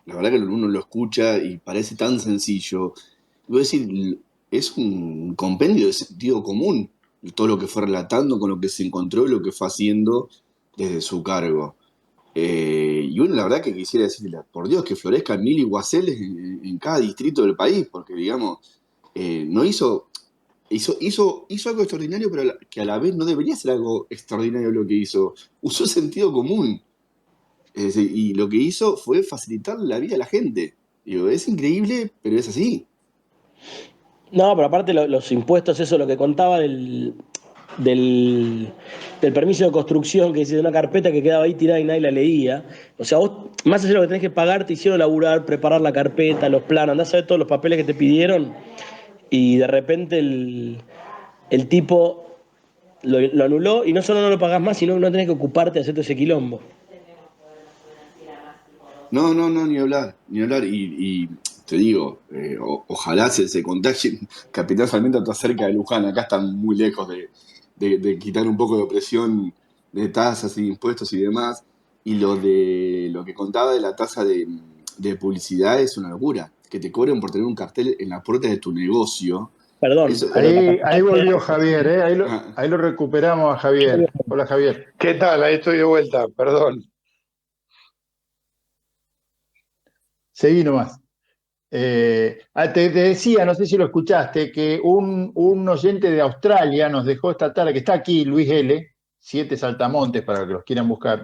La verdad que uno lo escucha y parece tan sencillo. Voy a decir, es un compendio de sentido común todo lo que fue relatando, con lo que se encontró y lo que fue haciendo desde su cargo. Y uno la verdad que quisiera decirle, por Dios, que florezcan 1000 iguaceles en cada distrito del país, porque digamos, no hizo algo extraordinario, pero que a la vez no debería ser algo extraordinario lo que hizo. Usó sentido común. Y lo que hizo fue facilitar la vida a la gente. Digo, es increíble, pero es así. No, pero aparte los impuestos, eso lo que contaba del, del permiso de construcción, que dice de una carpeta que quedaba ahí tirada y nadie la leía. O sea, vos, más allá de lo que tenés que pagar, te hicieron laburar, preparar la carpeta, los planos, andás a ver todos los papeles que te pidieron y de repente el tipo lo anuló y no solo no lo pagás más, sino que no tenés que ocuparte de hacerte ese quilombo. No, no, no, ni hablar, ni hablar. Y te digo, ojalá se contagien. Capitán Sarmiento está cerca de Luján, acá están muy lejos de quitar un poco de opresión de tasas y impuestos y demás. Y lo que contaba de la tasa de publicidad es una locura. Que te cobren por tener un cartel en la puerta de tu negocio. Perdón, Eso, pero Ahí volvió Javier, ¿eh? ah, Ahí lo recuperamos a Javier. Hola, Javier. ¿Qué tal? Ahí estoy de vuelta, perdón. Seguí nomás. Te decía, no sé si lo escuchaste, que un oyente de Australia nos dejó esta tarde, que está aquí, Luis L., 7 Saltamontes, para que los quieran buscar,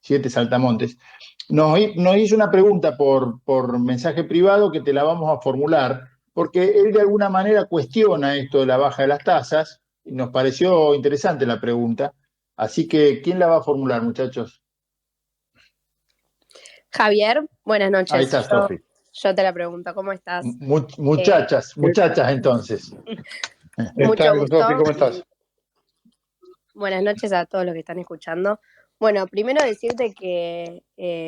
7 Saltamontes, nos hizo una pregunta por mensaje privado que te la vamos a formular, porque él de alguna manera cuestiona esto de la baja de las tasas, y nos pareció interesante la pregunta, así que, ¿quién la va a formular, muchachos? Javier, buenas Ahí noches. está Sofi. Yo te la pregunto, ¿cómo estás? Muchachas entonces. ¿Qué Mucho tal, gusto. Sofi? ¿Cómo estás? Buenas noches a todos los que están escuchando. Bueno, primero decirte que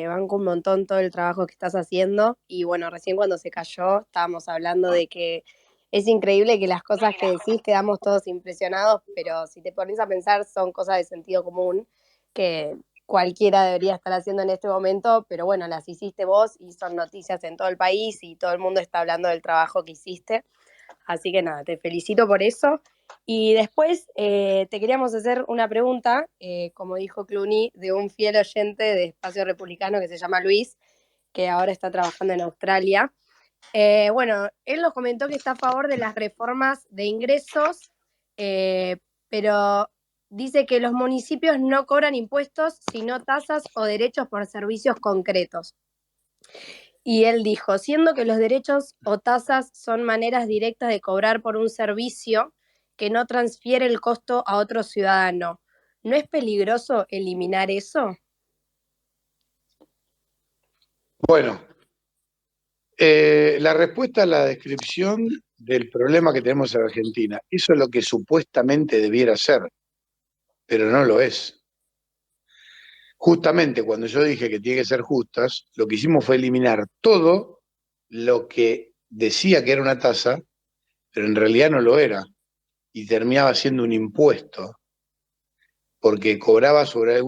banco un montón todo el trabajo que estás haciendo y bueno, recién cuando se cayó estábamos hablando de que es increíble que las cosas que decís quedamos todos impresionados, pero si te pones a pensar son cosas de sentido común que cualquiera debería estar haciendo en este momento, pero bueno, las hiciste vos y son noticias en todo el país y todo el mundo está hablando del trabajo que hiciste. Así que nada, te felicito por eso. Y después te queríamos hacer una pregunta, como dijo Cluny, de un fiel oyente de Espacio Republicano que se llama Luis, que ahora está trabajando en Australia. Bueno, él nos comentó que está a favor de las reformas de ingresos, pero dice que los municipios no cobran impuestos, sino tasas o derechos por servicios concretos. Y él dijo, siendo que los derechos o tasas son maneras directas de cobrar por un servicio que no transfiere el costo a otro ciudadano, ¿no es peligroso eliminar eso? Bueno, la respuesta a la descripción del problema que tenemos en Argentina, eso es lo que supuestamente debiera ser, pero no lo es. Justamente cuando yo dije que tiene que ser justas, lo que hicimos fue eliminar todo lo que decía que era una tasa, pero en realidad no lo era, y terminaba siendo un impuesto, porque cobraba sobre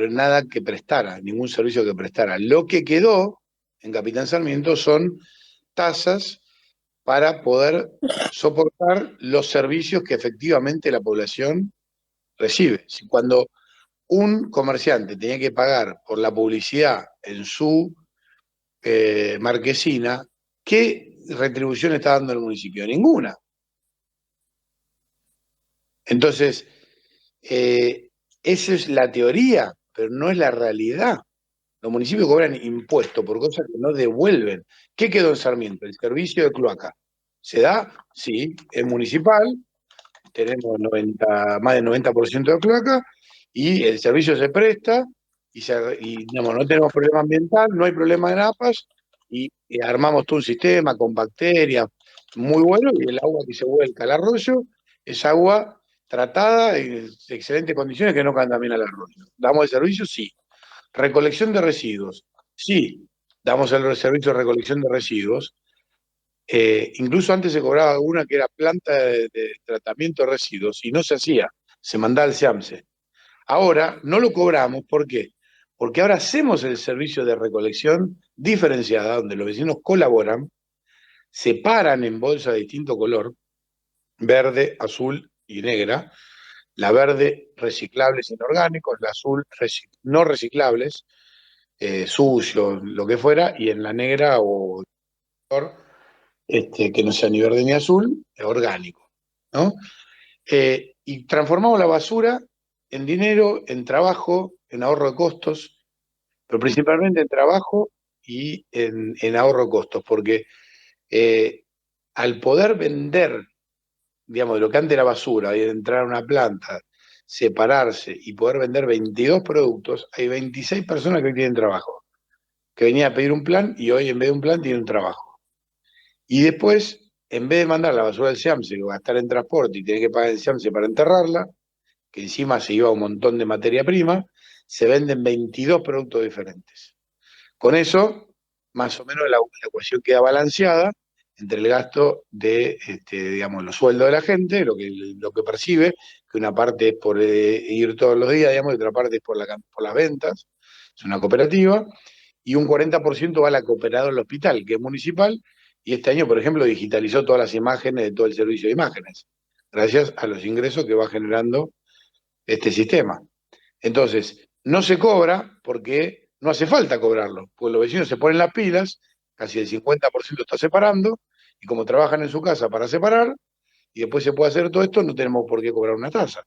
nada que prestara, ningún servicio que prestara. Lo que quedó en Capitán Sarmiento son tasas para poder soportar los servicios que efectivamente la población recibe. Si cuando un comerciante tenía que pagar por la publicidad en su marquesina, ¿qué retribución está dando el municipio? Ninguna. Entonces, esa es la teoría, pero no es la realidad. Los municipios cobran impuestos por cosas que no devuelven. ¿Qué quedó en Sarmiento? El servicio de cloaca. ¿Se da? Sí, es municipal, tenemos más del 90% de cloaca, y el servicio se presta, digamos, no tenemos problema ambiental, no hay problema de napas, y armamos todo un sistema con bacterias muy bueno, y el agua que se vuelca al arroyo es agua tratada en excelentes condiciones que no contamina el arroyo. ¿Damos el servicio? Sí. Recolección de residuos. Sí, damos el servicio de recolección de residuos. Incluso antes se cobraba una que era planta de tratamiento de residuos y no se hacía, se mandaba al SEAMSE. Ahora no lo cobramos, ¿por qué? Porque ahora hacemos el servicio de recolección diferenciada, donde los vecinos colaboran, separan en bolsa de distinto color, verde, azul y negra, la verde reciclables inorgánicos, la azul no reciclables, sucio, lo que fuera, y en la negra o que no sea ni verde ni azul, orgánico, ¿no? Y transformamos la basura en dinero, en trabajo, en ahorro de costos, pero principalmente en trabajo y en ahorro de costos, porque al poder vender, digamos, de lo que antes era basura, y entrar a una planta, separarse y poder vender 22 productos, hay 26 personas que hoy tienen trabajo, que venía a pedir un plan y hoy en vez de un plan tiene un trabajo. Y después, en vez de mandar la basura al SEAMSE o gastar en transporte y tener que pagar el SEAMSE para enterrarla, que encima se iba un montón de materia prima, se venden 22 productos diferentes. Con eso, más o menos la ecuación queda balanceada entre el gasto de, digamos, los sueldos de la gente, lo que percibe, que una parte es por ir todos los días, digamos, y otra parte es por las ventas, es una cooperativa, y un 40% va a la cooperadora del hospital, que es municipal, y este año, por ejemplo, digitalizó todas las imágenes de todo el servicio de imágenes, gracias a los ingresos que va generando este sistema. Entonces, no se cobra porque no hace falta cobrarlo, porque los vecinos se ponen las pilas, casi el 50% está separando, y como trabajan en su casa para separar, y después se puede hacer todo esto, no tenemos por qué cobrar una tasa.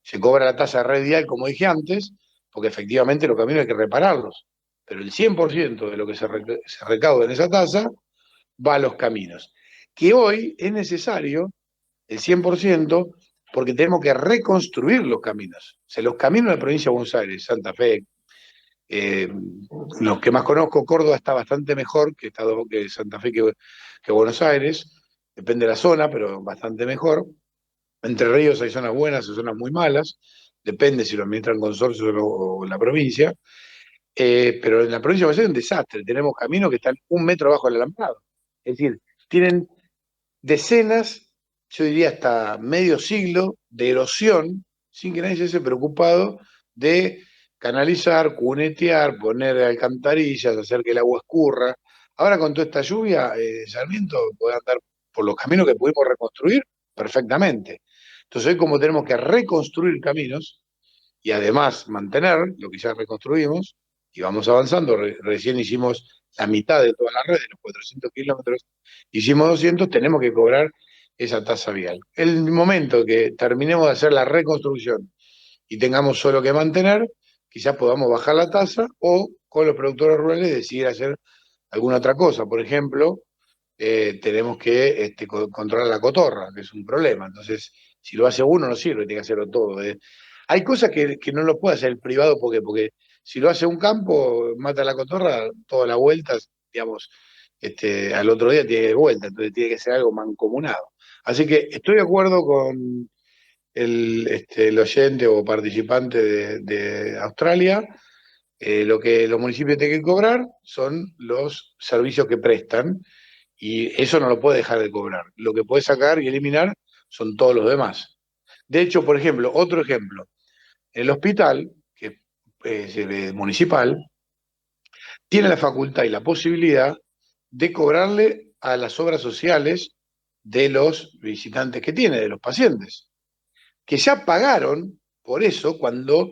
Se cobra la tasa redial, como dije antes, porque efectivamente los caminos hay que repararlos, pero el 100% de lo que se recauda en esa tasa va a los caminos, que hoy es necesario el 100%, porque tenemos que reconstruir los caminos. O sea, los caminos de la provincia de Buenos Aires, Santa Fe, Los que más conozco, Córdoba está bastante mejor que Santa Fe, que Buenos Aires, depende de la zona, pero bastante mejor. Entre Ríos hay zonas buenas y zonas muy malas, depende si lo administran consorcios o la provincia. Pero en la provincia de Buenos Aires es un desastre, tenemos caminos que están 1 metro abajo del alambrado. Es decir, tienen decenas, yo diría hasta medio siglo de erosión, sin que nadie se haya preocupado de canalizar, cunetear, poner alcantarillas, hacer que el agua escurra. Ahora con toda esta lluvia, Sarmiento puede andar por los caminos que pudimos reconstruir perfectamente. Entonces hoy como tenemos que reconstruir caminos y además mantener lo que ya reconstruimos, y vamos avanzando, recién hicimos la mitad de toda la red, de los 400 kilómetros, hicimos 200, tenemos que cobrar esa tasa vial. El momento que terminemos de hacer la reconstrucción y tengamos solo que mantener, quizás podamos bajar la tasa o con los productores rurales decidir hacer alguna otra cosa. Por ejemplo, tenemos que controlar la cotorra, que es un problema. Entonces, si lo hace uno no sirve, tiene que hacerlo todo. Hay cosas que no lo puede hacer el privado porque si lo hace un campo, mata la cotorra, toda la vuelta, digamos, al otro día tiene que ir de vuelta, entonces tiene que ser algo mancomunado. Así que estoy de acuerdo con el oyente o participante de Australia. Lo que los municipios tienen que cobrar son los servicios que prestan y eso no lo puede dejar de cobrar. Lo que puede sacar y eliminar son todos los demás. De hecho, por ejemplo, otro ejemplo, el hospital, que es municipal, tiene la facultad y la posibilidad de cobrarle a las obras sociales de los visitantes que tiene, de los pacientes, que ya pagaron por eso cuando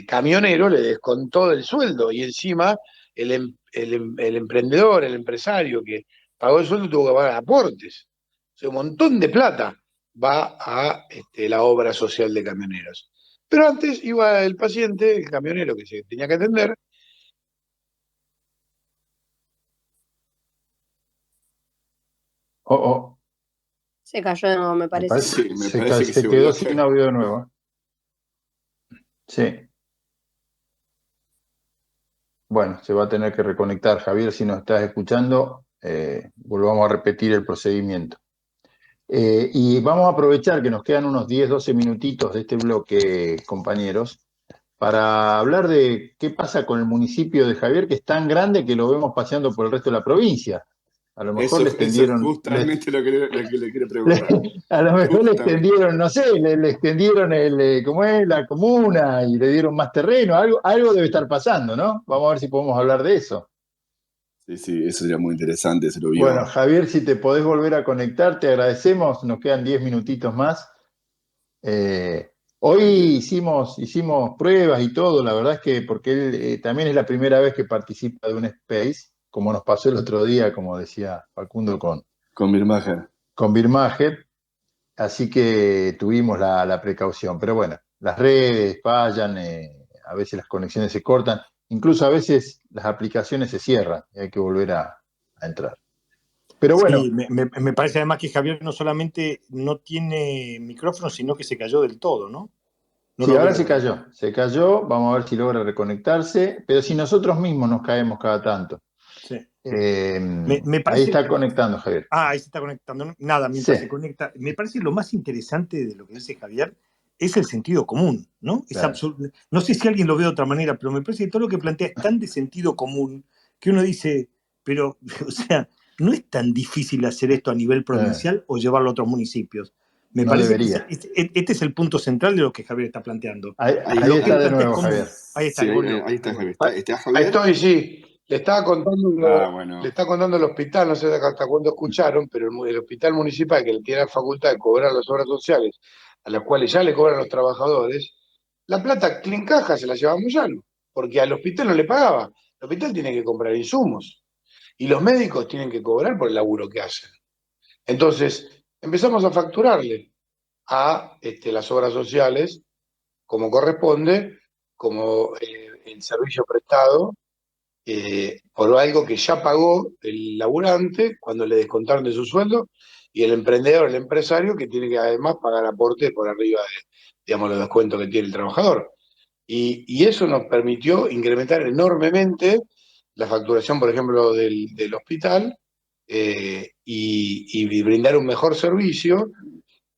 Camionero le descontó del sueldo y encima el emprendedor, el empresario que pagó el sueldo tuvo que pagar aportes. O sea, un montón de plata va a la obra social de camioneros. Pero antes iba el paciente, el camionero que se tenía que atender. Oh, oh, Se cayó de nuevo, me me parece. parece, Sí, me parece que se se quedó volvió a sin caer. audio de nuevo. Sí, bueno, se va a tener que reconectar. Javier, si nos estás escuchando, volvamos a repetir el procedimiento. Y vamos a aprovechar que nos quedan unos 10, 12 minutitos de este bloque, compañeros, para hablar de qué pasa con el municipio de Javier, que es tan grande que lo vemos paseando por el resto de la provincia. A lo mejor Eso le es extendieron, justamente lo que le quiero preguntar. a lo mejor le Justamente. extendieron, no sé, le extendieron ¿cómo es? La comuna y le dieron más terreno, algo debe estar pasando, ¿no? Vamos a ver si podemos hablar de eso. Sí, eso sería muy interesante, se lo Bueno, vio. Javier, si te podés volver a conectar, te agradecemos, nos quedan 10 minutitos más. Hoy hicimos pruebas y todo, la verdad es que porque él también es la primera vez que participa de un Space, como nos pasó el otro día, como decía Facundo Con Birmacher. con Birmacher, así que tuvimos la precaución. Pero bueno, las redes fallan, a veces las conexiones se cortan, incluso a veces las aplicaciones se cierran y hay que volver a entrar. Pero bueno, Sí, me parece además que Javier no solamente no tiene micrófono, sino que se cayó del todo, ¿no? No sí, lo ahora veo. se cayó, vamos a ver si logra reconectarse, pero si nosotros mismos nos caemos cada tanto. Sí. Me Me ahí parece. está conectando, Javier. Ahí se está conectando. Nada, mientras se conecta. Me parece lo más interesante de lo que dice Javier es el sentido común, ¿no? Es Claro. absurdo. No sé si alguien lo ve de otra manera, pero me parece que todo lo que plantea es tan de sentido común que uno dice, pero, o sea, no es tan difícil hacer esto a nivel provincial o llevarlo a otros municipios. Me No parece debería. que este es el punto central de lo que Javier está planteando. Ahí Lo que está él de plantea nuevo, es común. Javier. Ahí está, Sí, volvió. ahí está Javier. ¿Está Ahí Javier? estoy, sí. Le estaba Bueno. contando el hospital, no sé hasta cuándo escucharon, pero el hospital municipal que le tiene la facultad de cobrar las obras sociales, a las cuales ya le cobran los trabajadores, la plata en caja se la lleva Moyano, porque al hospital no le pagaba. El hospital tiene que comprar insumos y los médicos tienen que cobrar por el laburo que hacen. Entonces, empezamos a facturarle a las obras sociales como corresponde, como el servicio prestado por algo que ya pagó el laburante cuando le descontaron de su sueldo y el emprendedor, el empresario, que tiene que además pagar aportes por arriba de, digamos, los descuentos que tiene el trabajador. Y eso nos permitió incrementar enormemente la facturación, por ejemplo, del hospital, y brindar un mejor servicio.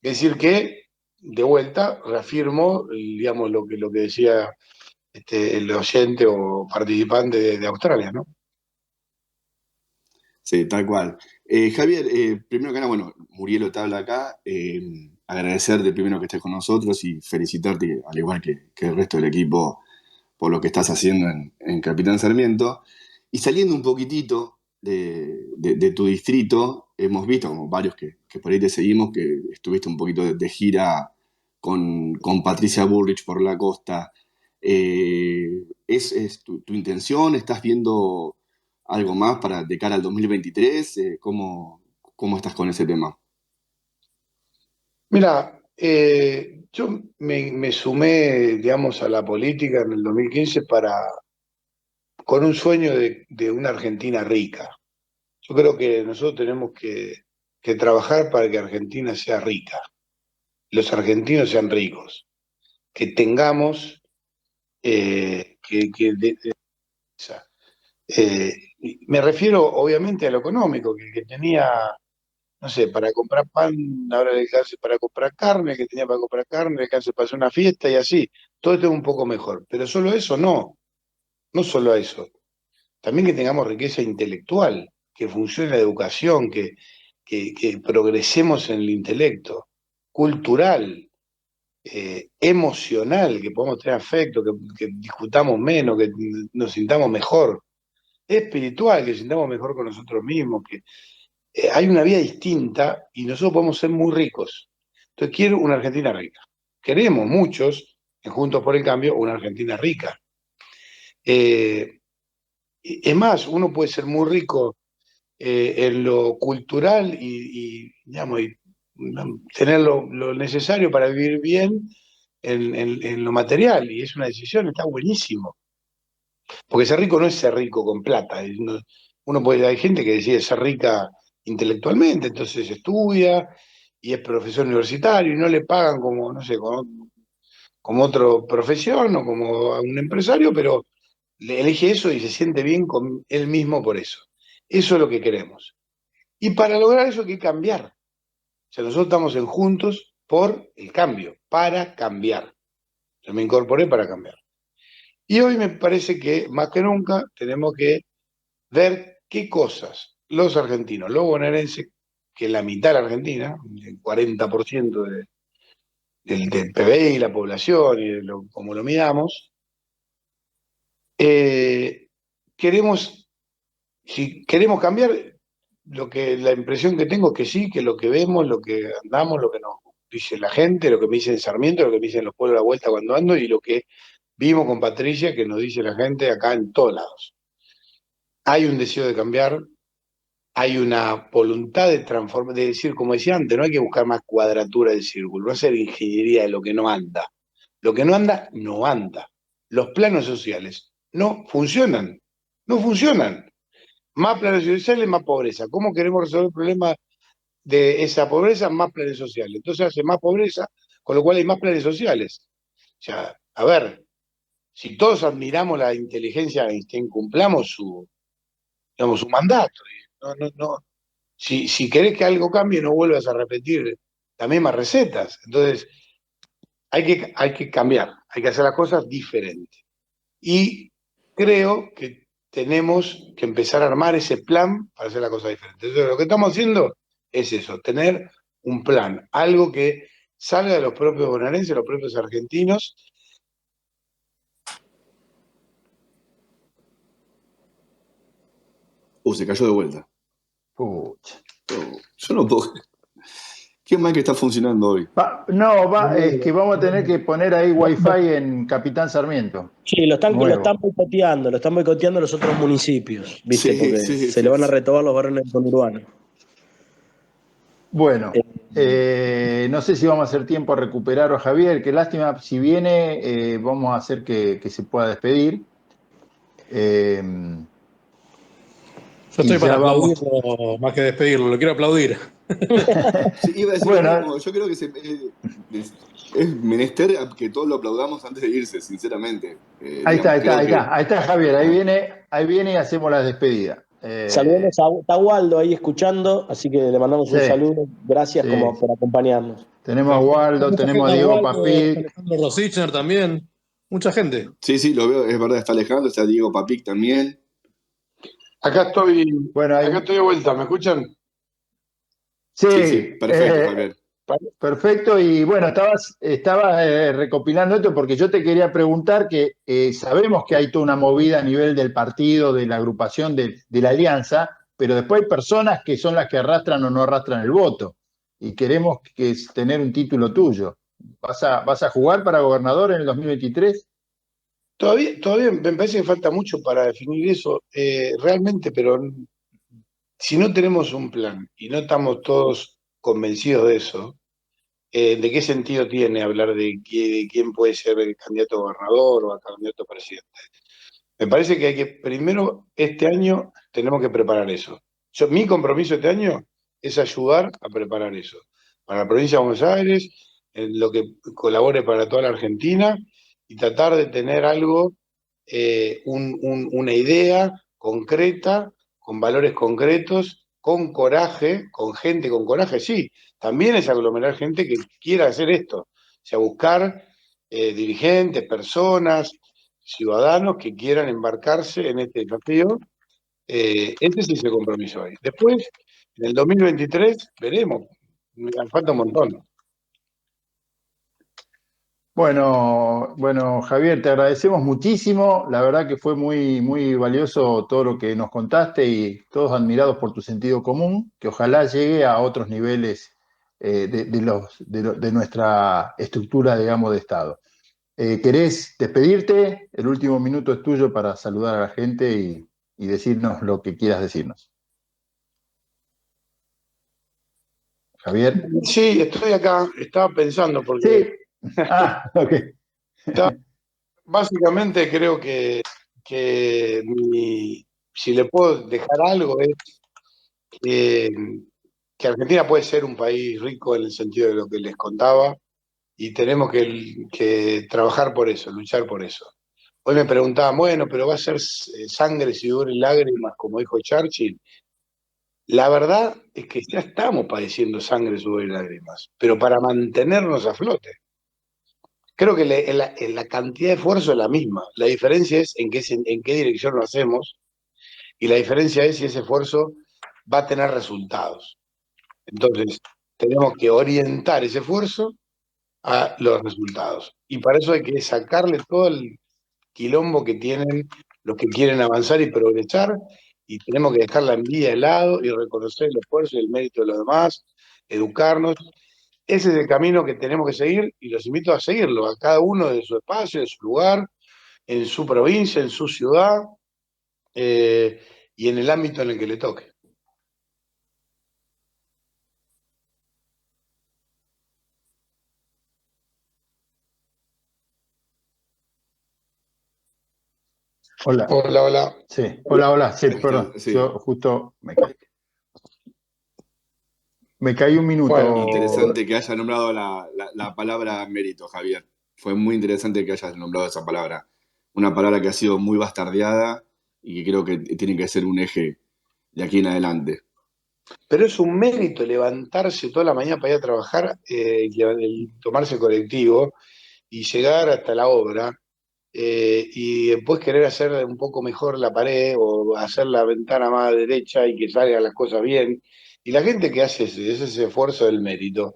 Es decir que, de vuelta, reafirmo, digamos, lo que decía el oyente o participante de Australia, ¿no? Sí, tal cual. Javier, primero que nada, bueno, Murielo te habla acá. Agradecerte primero que estés con nosotros y felicitarte, al igual que el resto del equipo, por lo que estás haciendo en Capitán Sarmiento. Y saliendo un poquitito de tu distrito, hemos visto, como varios que por ahí te seguimos, que estuviste un poquito de gira con Patricia Bullrich por la costa. ¿Es tu intención? ¿Estás viendo algo más de cara al 2023? ¿Cómo estás con ese tema? Mira, yo me sumé, digamos, a la política en el 2015 con un sueño de una Argentina rica. Yo creo que nosotros tenemos que trabajar para que Argentina sea rica, los argentinos sean ricos, que tengamos, eh, me refiero obviamente a lo económico, que el que tenía, no sé, para comprar pan, ahora le alcance para comprar carne, el que tenía para comprar carne, le alcance para hacer una fiesta y así. Todo esto es un poco mejor. Pero solo eso no solo eso. También que tengamos riqueza intelectual, que funcione la educación, que progresemos en el intelecto, cultural, emocional, que podamos tener afecto, que discutamos menos, que nos sintamos mejor, espiritual, que sintamos mejor con nosotros mismos, que hay una vida distinta y nosotros podemos ser muy ricos. Entonces quiero una Argentina rica. Queremos muchos, en Juntos por el Cambio, una Argentina rica. Es más, uno puede ser muy rico en lo cultural digamos, y tener lo necesario para vivir bien en lo material, y es una decisión, está buenísimo. Porque ser rico no es ser rico con plata. Hay gente que decide ser rica intelectualmente, entonces estudia y es profesor universitario y no le pagan como, no sé, como otra profesión o como a un empresario, pero le elige eso y se siente bien con él mismo por eso. Eso es lo que queremos. Y para lograr eso hay que cambiar. O sea, nosotros estamos en Juntos por el Cambio, para cambiar. Yo me incorporé para cambiar. Y hoy me parece que más que nunca tenemos que ver qué cosas los argentinos, los bonaerenses, que la mitad de la Argentina, el 40% del PBI, la población y como lo midamos, queremos, si queremos cambiar, la impresión que tengo es que sí, que lo que vemos, lo que andamos, lo que nos dice la gente, lo que me dicen Sarmiento, lo que me dicen los pueblos a la vuelta cuando ando y lo que vimos con Patricia, que nos dice la gente acá en todos lados. Hay un deseo de cambiar, hay una voluntad de transformar, de decir, como decía antes, no hay que buscar más cuadratura del círculo, no hacer ingeniería de lo que no anda. Lo que no anda, no anda. Los planos sociales no funcionan, no funcionan. Más planes sociales, más pobreza. ¿Cómo queremos resolver el problema de esa pobreza? Más planes sociales. Entonces hace más pobreza, con lo cual hay más planes sociales. O sea, a ver, si todos admiramos la inteligencia de Einstein, cumplamos digamos, su mandato. No. Si querés que algo cambie, no vuelvas a repetir las mismas recetas. Entonces, hay que cambiar, hay que hacer las cosas diferentes. Y creo que tenemos que empezar a armar ese plan para hacer las cosas diferentes. Entonces, lo que estamos haciendo es eso, tener un plan, algo que salga de los propios bonaerenses, los propios argentinos. Se cayó de vuelta. Pucha. Yo no puedo. Qué mal que está funcionando hoy. Es que vamos a tener que poner ahí Wi-Fi en Capitán Sarmiento. Sí, lo están boicoteando los otros municipios, ¿viste? Sí, Porque sí. se le van a retobar los barrios conurbanos. Bueno, no sé si vamos a hacer tiempo a recuperar a Javier, qué lástima, si viene vamos a hacer que se pueda despedir. Yo estoy para aplaudirlo más que despedirlo, lo quiero aplaudir. Sí, iba a decir Bueno, lo mismo. Yo creo que Es menester que todos lo aplaudamos antes de irse, sinceramente. Ahí Digamos, creo que ahí está Javier, ahí viene y hacemos la despedida. Saludemos a está Waldo ahí escuchando, así que le mandamos un Sí, saludo. Gracias sí. por acompañarnos. Tenemos a Waldo, Mucha tenemos a gente, Diego Waldo, está Papic. Alejandro Rosichner también. Mucha gente. sí, lo veo, es verdad, está Alejandro, está Diego Papic también. Acá estoy, Bueno, acá estoy de vuelta, ¿me escuchan? Sí, perfecto, Javier. Perfecto, y bueno, estabas recopilando esto porque yo te quería preguntar que sabemos que hay toda una movida a nivel del partido, de la agrupación, de la alianza, pero después hay personas que son las que arrastran o no arrastran el voto, y queremos tener un título tuyo. ¿Vas a jugar para gobernador en el 2023? Todavía me parece que falta mucho para definir eso, realmente, pero si no tenemos un plan y no estamos todos convencidos de eso, ¿de qué sentido tiene hablar de quién puede ser el candidato a gobernador o a candidato a presidente? Me parece que hay que, primero, este año tenemos que preparar eso. Mi compromiso este año es ayudar a preparar eso. Para la provincia de Buenos Aires, en lo que colabore para toda la Argentina, y tratar de tener algo, una idea concreta, con valores concretos, con coraje, con gente con coraje, sí. También es aglomerar gente que quiera hacer esto. O sea, buscar dirigentes, personas, ciudadanos que quieran embarcarse en este desafío. Este es ese compromiso ahí. Después, en el 2023, veremos. Falta un montón. Bueno, Javier, te agradecemos muchísimo. La verdad que fue muy, muy valioso todo lo que nos contaste y todos admirados por tu sentido común, que ojalá llegue a otros niveles de nuestra estructura, digamos, de Estado. ¿Querés despedirte? El último minuto es tuyo para saludar a la gente y decirnos lo que quieras decirnos. Javier. Sí, estoy acá, estaba pensando porque... Sí. Ok. Básicamente creo que si le puedo dejar algo es que Argentina puede ser un país rico en el sentido de lo que les contaba y tenemos que trabajar por eso, luchar por eso. Hoy me preguntaban, bueno, pero va a ser sangre, sudor y lágrimas, como dijo Churchill. La verdad es que ya estamos padeciendo sangre, sudor y lágrimas, pero para mantenernos a flote. Creo que la cantidad de esfuerzo es la misma. La diferencia es en qué dirección lo hacemos y la diferencia es si ese esfuerzo va a tener resultados. Entonces, tenemos que orientar ese esfuerzo a los resultados. Y para eso hay que sacarle todo el quilombo que tienen los que quieren avanzar y progresar, y tenemos que dejar la envidia de lado y reconocer el esfuerzo y el mérito de los demás, educarnos. Ese es el camino que tenemos que seguir y los invito a seguirlo, a cada uno de su espacio, de su lugar, en su provincia, en su ciudad y en el ámbito en el que le toque. Hola. Hola. Sí, hola. Sí, perdón. Sí. Yo justo me caí un minuto. Bueno, interesante que haya nombrado la palabra mérito, Javier. Fue muy interesante que hayas nombrado esa palabra. Una palabra que ha sido muy bastardeada y que creo que tiene que ser un eje de aquí en adelante. Pero es un mérito levantarse toda la mañana para ir a trabajar, tomarse colectivo y llegar hasta la obra y después querer hacer un poco mejor la pared o hacer la ventana más derecha y que salgan las cosas bien. Y la gente que hace ese esfuerzo del mérito,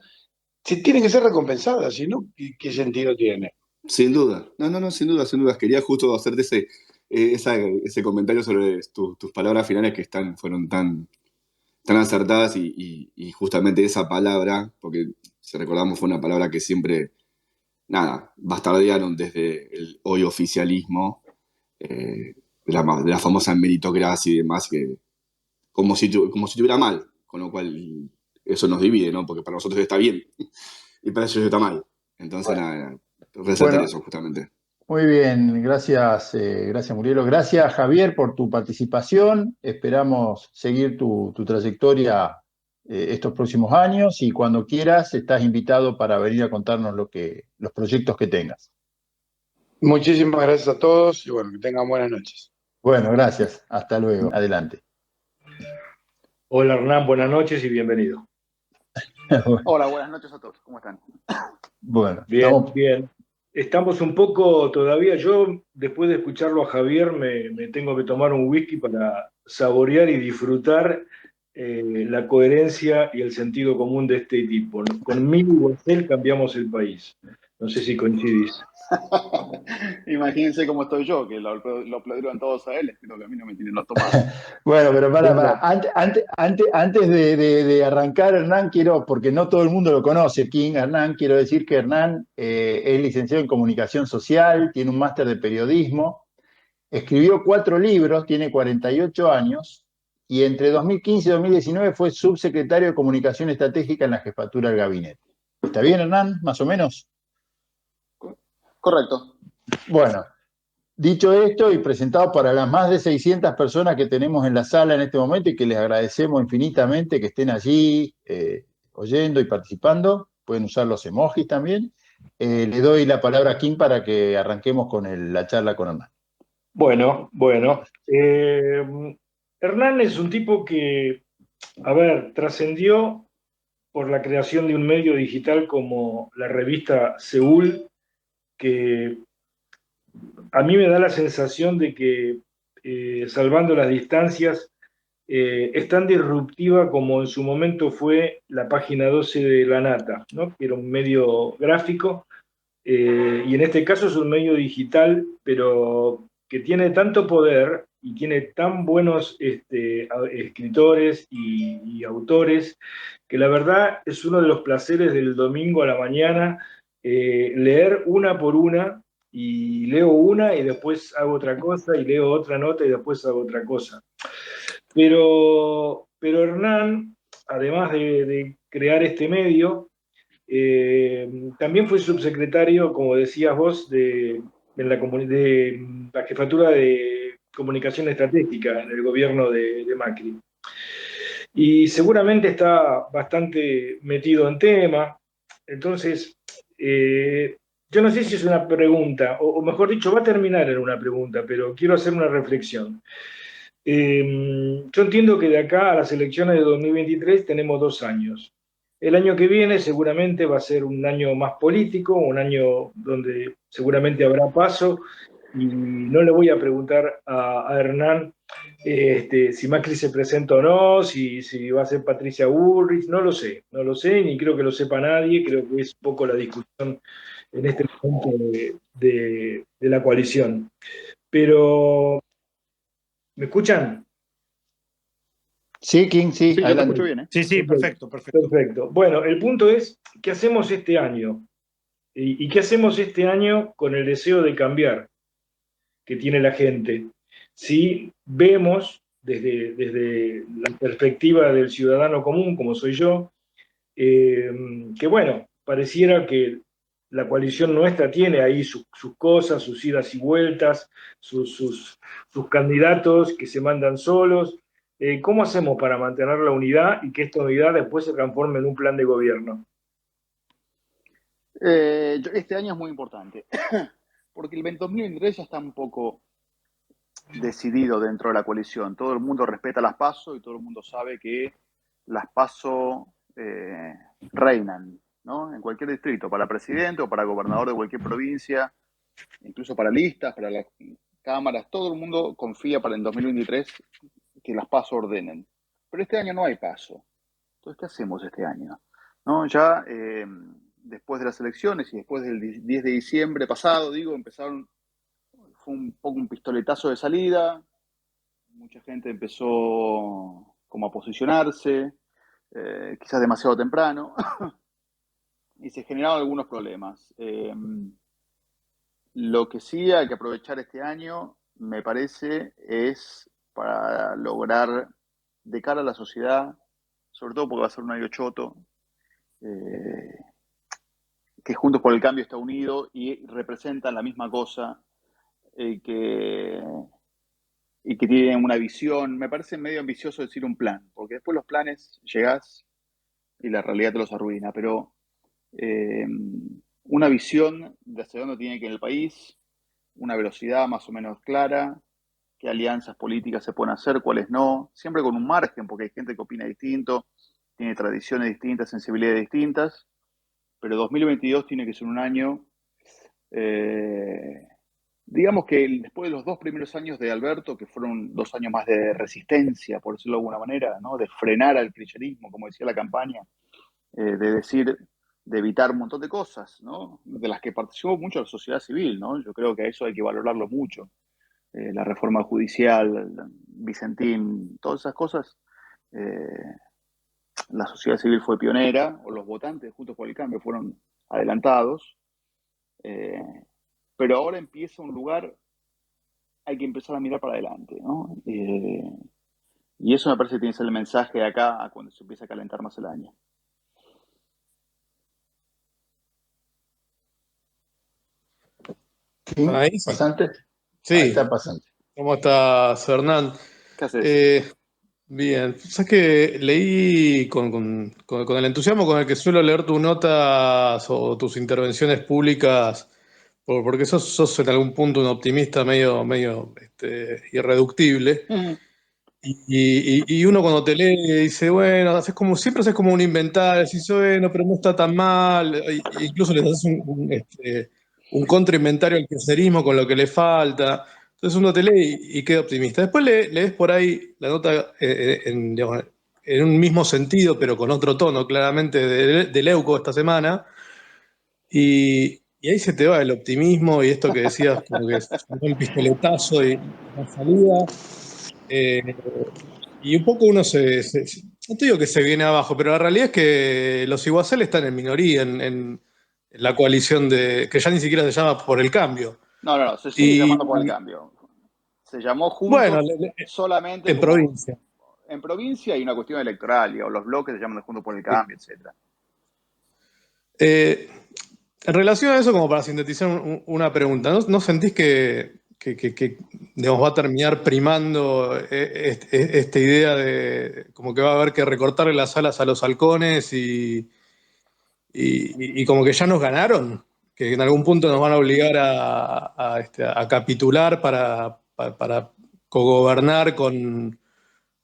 tiene que ser recompensada, si no, ¿qué sentido tiene? Sin duda, no, sin duda. Quería justo hacerte ese comentario sobre tus palabras finales que fueron tan acertadas y justamente esa palabra, porque si recordamos fue una palabra que siempre, bastardearon desde el hoy oficialismo, de la famosa meritocracia y demás, que como si estuviera mal, con lo cual eso nos divide, ¿no? Porque para nosotros está bien y para ellos está mal. Entonces, resaltar eso justamente. Muy bien, gracias Murielo. Gracias Javier por tu participación. Esperamos seguir tu trayectoria estos próximos años, y cuando quieras estás invitado para venir a contarnos los proyectos que tengas. Muchísimas gracias a todos y bueno, que tengan buenas noches. Bueno, gracias. Hasta luego. Adelante. Hola Hernán, buenas noches y bienvenido. Hola, buenas noches a todos. ¿Cómo están? Bueno, bien, bien. Estamos un poco todavía, yo después de escucharlo a Javier me tengo que tomar un whisky para saborear y disfrutar la coherencia y el sentido común de este tipo. Conmigo y Guasel cambiamos el país. No sé si coincidís. Imagínense cómo estoy yo, que lo aplaudieron todos a él, espero que a mí no me tienen los tomados. Bueno, pero para. Antes de arrancar, Hernán, porque no todo el mundo lo conoce, King, Hernán, quiero decir que Hernán es licenciado en Comunicación Social, tiene un máster de Periodismo, escribió 4 libros, tiene 48 años, y entre 2015 y 2019 fue subsecretario de Comunicación Estratégica en la Jefatura del Gabinete. ¿Está bien, Hernán? ¿Más o menos? Correcto. Bueno, dicho esto y presentado para las más de 600 personas que tenemos en la sala en este momento y que les agradecemos infinitamente que estén allí oyendo y participando, pueden usar los emojis también, le doy la palabra a Kim para que arranquemos con la charla con Hernán. Bueno. Hernán es un tipo que, a ver, trascendió por la creación de un medio digital como la revista Seúl, que a mí me da la sensación de que, salvando las distancias, es tan disruptiva como en su momento fue la página 12 de La Nata, ¿no? Que era un medio gráfico, y en este caso es un medio digital, pero que tiene tanto poder y tiene tan buenos escritores y autores, que la verdad es uno de los placeres del domingo a la mañana, leer una por una, y leo una y después hago otra cosa, y leo otra nota y después hago otra cosa. Pero Hernán, además de crear este medio, también fue subsecretario, como decías vos, de la Jefatura de Comunicación Estratégica en el gobierno de Macri. Y seguramente está bastante metido en tema. Entonces, yo no sé si es una pregunta, o mejor dicho, va a terminar en una pregunta, pero quiero hacer una reflexión. Yo entiendo que de acá a las elecciones de 2023 tenemos 2 años. El año que viene seguramente va a ser un año más político, un año donde seguramente habrá paso, y no le voy a preguntar a Hernán si Macri se presenta o no, si va a ser Patricia Bullrich, no lo sé, ni creo que lo sepa nadie, creo que es un poco la discusión en este momento de la coalición. Pero, ¿me escuchan? Sí, King, sí, Sí, yo te adelante. escucho bien, ¿eh? Sí, perfecto. Bueno, el punto es, ¿qué hacemos este año? ¿Y qué hacemos este año con el deseo de cambiar que tiene la gente? Si vemos desde la perspectiva del ciudadano común, como soy yo, que bueno, pareciera que la coalición nuestra tiene ahí sus cosas, sus idas y vueltas, sus candidatos que se mandan solos. ¿Cómo hacemos para mantener la unidad y que esta unidad después se transforme en un plan de gobierno? Este año es muy importante, porque el 2023 ya está un poco decidido dentro de la coalición. Todo el mundo respeta las PASO y todo el mundo sabe que las PASO reinan, ¿no? En cualquier distrito, para presidente o para gobernador de cualquier provincia, incluso para listas, para las cámaras, todo el mundo confía para el 2023 que las PASO ordenen. Pero este año no hay PASO. Entonces, ¿qué hacemos este año? ¿No? Ya después de las elecciones y después del 10 de diciembre pasado, fue un poco un pistoletazo de salida, mucha gente empezó como a posicionarse, quizás demasiado temprano, y se generaron algunos problemas. Lo que sí hay que aprovechar este año, me parece, es para lograr de cara a la sociedad, sobre todo porque va a ser un año choto, que Juntos por el Cambio está unido y representan la misma cosa, y que tienen una visión. Me parece medio ambicioso decir un plan, porque después los planes llegás y la realidad te los arruina, pero una visión de hacia dónde tiene que ir el país, una velocidad más o menos clara, qué alianzas políticas se pueden hacer, cuáles no, siempre con un margen, porque hay gente que opina distinto, tiene tradiciones distintas, sensibilidades distintas, pero 2022 tiene que ser un año, digamos que después de los 2 primeros años de Alberto, que fueron 2 años más de resistencia, por decirlo de alguna manera, ¿no? De frenar al kirchnerismo, como decía la campaña, de decir, de evitar un montón de cosas, ¿no? De las que participó mucho la sociedad civil, ¿no? Yo creo que a eso hay que valorarlo mucho. La reforma judicial, Vicentín, todas esas cosas, eh, la sociedad civil fue pionera, o los votantes Juntos por el Cambio fueron adelantados, eh, pero ahora empieza un lugar, hay que empezar a mirar para adelante, ¿no? Y eso me parece que tiene que ser el mensaje de acá a cuando se empieza a calentar más el año. ¿Sí? Ahí sí. ¿Pasante? Ahí Sí. está pasante. ¿Cómo estás, Hernán? ¿Qué haces? Bien. Sabes que leí con el entusiasmo con el que suelo leer tus notas o tus intervenciones públicas, porque sos en algún punto un optimista medio irreductible. Y uno cuando te lee dice, bueno, siempre haces como un inventario, decís, bueno, pero no está tan mal, incluso les haces un contrainventario al kirchnerismo con lo que le falta. Entonces uno te lee y queda optimista. Después lees por ahí la nota digamos, en un mismo sentido, pero con otro tono, claramente, de Leuco esta semana, y ahí se te va el optimismo y esto que decías, como que sonó el pistoletazo y la salida. Y un poco uno no te digo que se viene abajo, pero la realidad es que los iguaceles están en minoría en la coalición que ya ni siquiera se llama Por el Cambio. No, se sigue llamando Por el Cambio. Se llamó Juntos Bueno, solamente en provincia. En provincia hay una cuestión electoral, o los bloques se llaman Juntos por el Cambio, etc. En relación a eso, como para sintetizar una pregunta, ¿no sentís que digamos, va a terminar primando esta idea de como que va a haber que recortarle las alas a los halcones y como que ya nos ganaron? Que en algún punto nos van a obligar a capitular para cogobernar con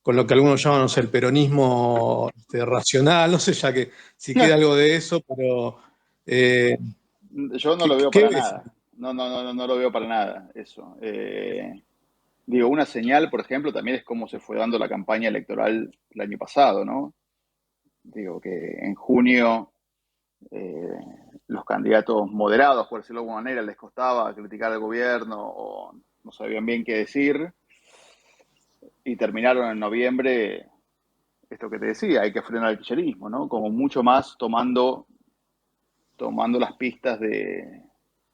lo que algunos llaman, no sé, el peronismo racional, no sé ya que si queda algo de eso, pero... Yo no lo veo para nada. No lo veo para nada eso. Digo, una señal, por ejemplo, también es cómo se fue dando la campaña electoral el año pasado, ¿no? Digo que en junio los candidatos moderados, por decirlo de alguna manera, les costaba criticar al gobierno o no sabían bien qué decir, y terminaron en noviembre, esto que te decía, hay que frenar el kirchnerismo, ¿no? Como mucho más tomando las pistas de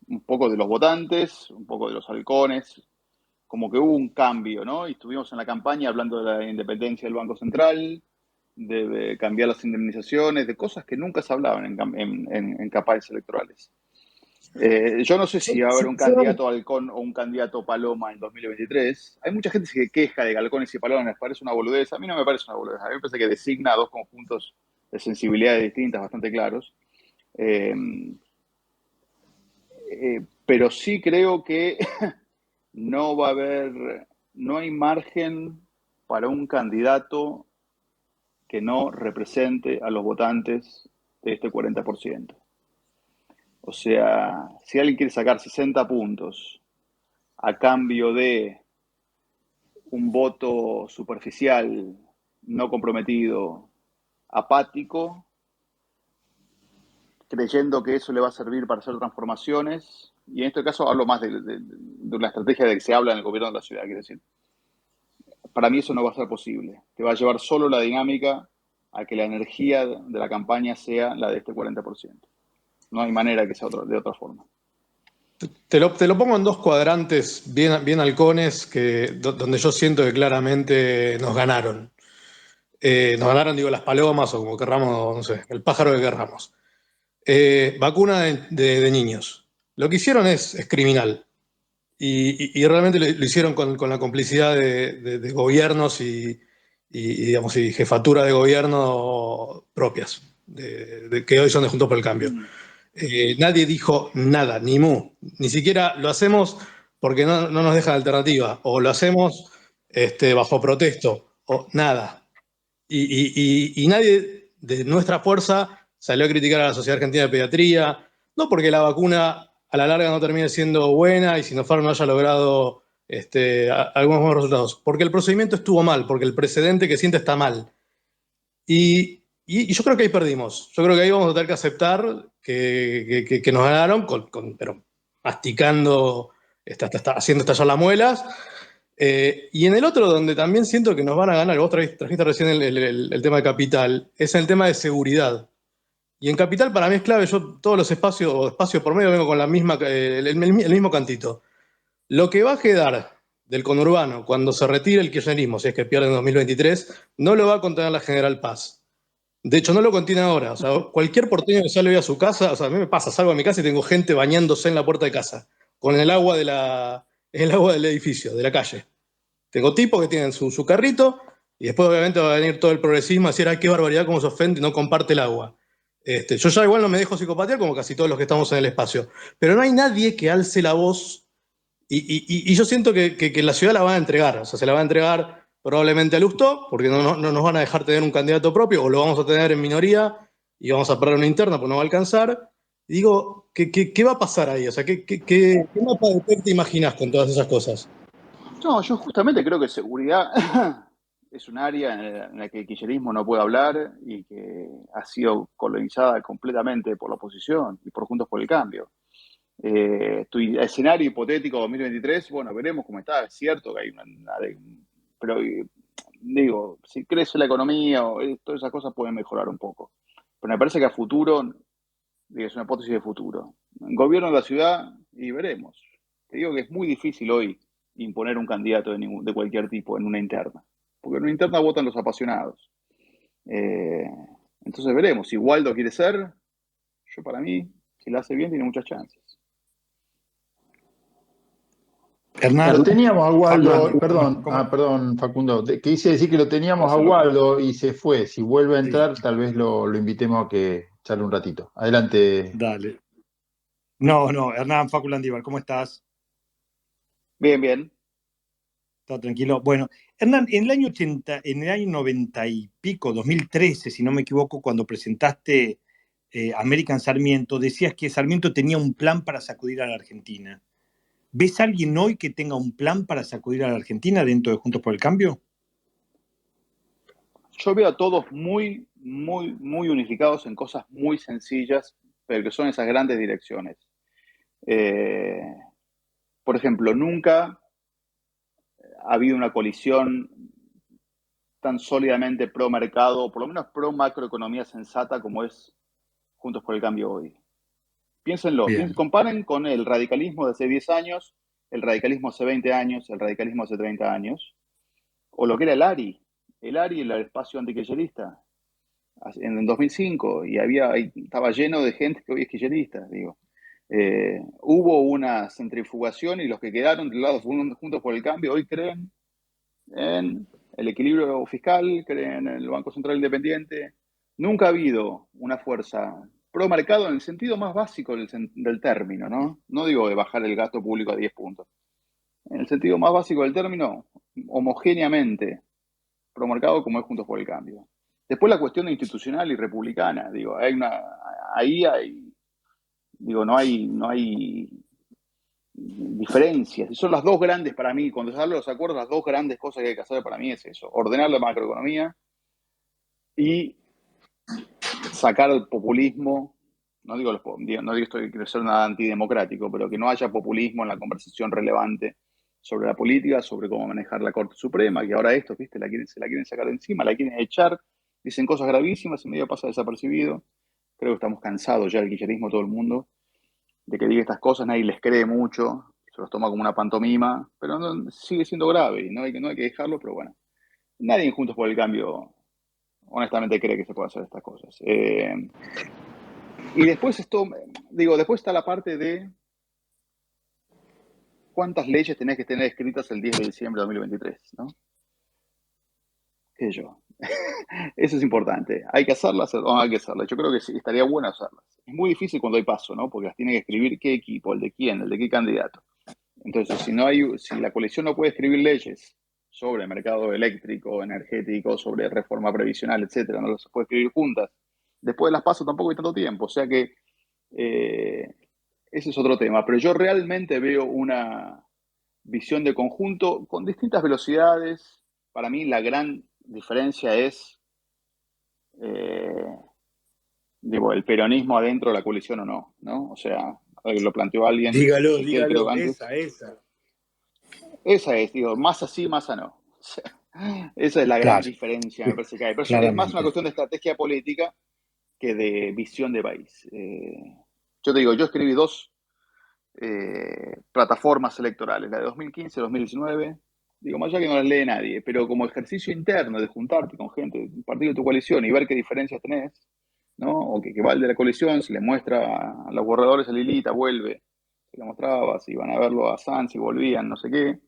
un poco de los votantes, un poco de los halcones, como que hubo un cambio, ¿no? Y estuvimos en la campaña hablando de la independencia del Banco Central, de cambiar las indemnizaciones, de cosas que nunca se hablaban en campañas electorales. Yo no sé si va a haber un candidato halcón o un candidato paloma en 2023. Hay mucha gente que se queja de halcones y palomas, me parece una boludez. A mí no me parece una boludez. A mí me parece que designa dos conjuntos de sensibilidades distintas, bastante claros. Pero sí creo que no hay margen para un candidato que no represente a los votantes de este 40%. O sea, si alguien quiere sacar 60 puntos a cambio de un voto superficial, no comprometido, apático, creyendo que eso le va a servir para hacer transformaciones, y en este caso hablo más de una estrategia de que se habla en el gobierno de la ciudad, quiero decir. Para mí eso no va a ser posible. Te va a llevar solo la dinámica a que la energía de la campaña sea la de este 40%. No hay manera que sea de otra forma. Te lo pongo en dos cuadrantes bien halcones, donde yo siento que claramente nos ganaron. Nos ganaron, digo, las palomas o como querramos, no sé, el pájaro que querramos. Vacuna de niños. Lo que hicieron es criminal. Y realmente lo hicieron con la complicidad de gobiernos y digamos, y jefatura de gobierno propias, que hoy son de Juntos por el Cambio. Nadie dijo nada, ni mu. Ni siquiera lo hacemos porque no nos dejan alternativa, o lo hacemos bajo protesto, o nada. Y nadie de nuestra fuerza salió a criticar a la Sociedad Argentina de Pediatría, no porque la vacuna a la larga no termine siendo buena y Sinopharm no haya logrado algunos buenos resultados, porque el procedimiento estuvo mal, porque el precedente que siente está mal. Y yo creo que ahí perdimos. Yo creo que ahí vamos a tener que aceptar que nos ganaron, pero masticando, haciendo estallar las muelas. Y en el otro, donde también siento que nos van a ganar, vos trajiste recién el tema de capital, es el tema de seguridad. Y en capital para mí es clave, yo todos los espacios o espacios por medio vengo con el mismo cantito. Lo que va a quedar del conurbano cuando se retire el kirchnerismo, si es que pierde en 2023, no lo va a contener la General Paz. De hecho, no lo contiene ahora. O sea, cualquier porteño que sale hoy a su casa, o sea, a mí me pasa, salgo a mi casa y tengo gente bañándose en la puerta de casa, con el agua del edificio, de la calle. Tengo tipos que tienen su carrito y después obviamente va a venir todo el progresismo a decir, ay, qué barbaridad, cómo se ofende y no comparte el agua. Yo ya igual no me dejo psicopatear como casi todos los que estamos en el espacio. Pero no hay nadie que alce la voz y yo siento que la ciudad la van a entregar. O sea, se la va a entregar probablemente a Lustó, porque no nos van a dejar tener un candidato propio, o lo vamos a tener en minoría y vamos a perder una interna porque no va a alcanzar. Y digo, ¿qué va a pasar ahí? O sea, ¿qué mapa de PEC te imaginas con todas esas cosas? No, yo justamente creo que seguridad es un área en la que el kirchnerismo no puede hablar y que ha sido colonizada completamente por la oposición y por Juntos por el Cambio. Tu escenario hipotético 2023, bueno, veremos cómo está. Es cierto que hay pero digo, si crece la economía o todas esas cosas pueden mejorar un poco. Pero me parece que a futuro, digo, es una hipótesis de futuro. Gobierno de la ciudad y veremos. Te digo que es muy difícil hoy imponer un candidato de cualquier tipo en una interna. Porque en una interna votan los apasionados. Entonces veremos. Si Waldo quiere ser, yo para mí, si lo hace bien, tiene muchas chances. Lo Hernán, teníamos a Waldo, Facundo, perdón, Facundo, que quise decir que lo teníamos a Waldo y se fue. Si vuelve a entrar, tal vez lo invitemos a que charle un ratito. Adelante. Dale. No, Hernán, Facu Landívar, ¿cómo estás? Bien, bien. Todo tranquilo. Bueno, Hernán, en el año 90 y pico, 2013, si no me equivoco, cuando presentaste American Sarmiento, decías que Sarmiento tenía un plan para sacudir a la Argentina. ¿Ves a alguien hoy que tenga un plan para sacudir a la Argentina dentro de Juntos por el Cambio? Yo veo a todos muy, muy, muy unificados en cosas muy sencillas, pero que son esas grandes direcciones. Por ejemplo, nunca ha habido una coalición tan sólidamente pro mercado, por lo menos pro macroeconomía sensata como es Juntos por el Cambio hoy. Piénsenlo, comparen con el radicalismo de hace 10 años, el radicalismo hace 20 años, el radicalismo hace 30 años, o lo que era el ARI, el espacio antikirchnerista, en 2005, y estaba lleno de gente que hoy es kirchnerista, digo. Hubo una centrifugación y los que quedaron del lado Juntos por el Cambio hoy creen en el equilibrio fiscal, creen en el Banco Central Independiente. Nunca ha habido una fuerza pro mercado en el sentido más básico del término, ¿no? No digo de bajar el gasto público a 10 puntos. En el sentido más básico del término, homogéneamente pro mercado como es Juntos por el Cambio. Después la cuestión institucional y republicana, digo, no hay diferencias. Y son las dos grandes para mí, cuando se habla de los acuerdos, las dos grandes cosas que hay que hacer para mí es eso, ordenar la macroeconomía y sacar el populismo. No digo esto que quiero ser nada antidemocrático, pero que no haya populismo en la conversación relevante sobre la política, sobre cómo manejar la Corte Suprema, que ahora esto, ¿viste? Se la quieren sacar de encima, la quieren echar, dicen cosas gravísimas y medio pasa desapercibido. Creo que estamos cansados ya del kirchnerismo, todo el mundo, de que diga estas cosas, nadie les cree mucho, se los toma como una pantomima, pero sigue siendo grave y no hay que dejarlo, pero bueno, nadie en Juntos por el Cambio honestamente cree que se puede hacer estas cosas. Y después después está la parte de cuántas leyes tenés que tener escritas el 10 de diciembre de 2023, ¿no? qué sé yo. Eso es importante. ¿Hay que hacerlas o no hay que hacerlas? Yo creo que sí, estaría bueno hacerlas. Es muy difícil cuando hay paso, ¿no? Porque las tiene que escribir qué equipo, el de quién, el de qué candidato. Entonces, si la coalición no puede escribir leyes sobre mercado eléctrico, energético, sobre reforma previsional, etcétera, no las puede escribir juntas, después de las paso tampoco hay tanto tiempo. O sea que ese es otro tema. Pero yo realmente veo una visión de conjunto con distintas velocidades. Para mí la gran diferencia es, digo, el peronismo adentro de la coalición o no, ¿no? O sea, lo planteó alguien, Dígalo, Ezequiel, creo que dígalo, antes. esa. Esa es, digo, más así, más a no. O sea, esa es la gran Claro, diferencia, me parece que hay. Pero es más una claramente. cuestión de estrategia política que de visión de país. Yo te digo, yo escribí dos plataformas electorales, la de 2015 y 2019. Digo, más allá que no las lee nadie, pero como ejercicio interno de juntarte con gente del partido de tu coalición y ver qué diferencias tenés, ¿no? O que va el de la coalición, se le muestra a los borradores a Lilita, vuelve, se le mostraba, si iban a verlo a Sanz, si volvían, no sé qué.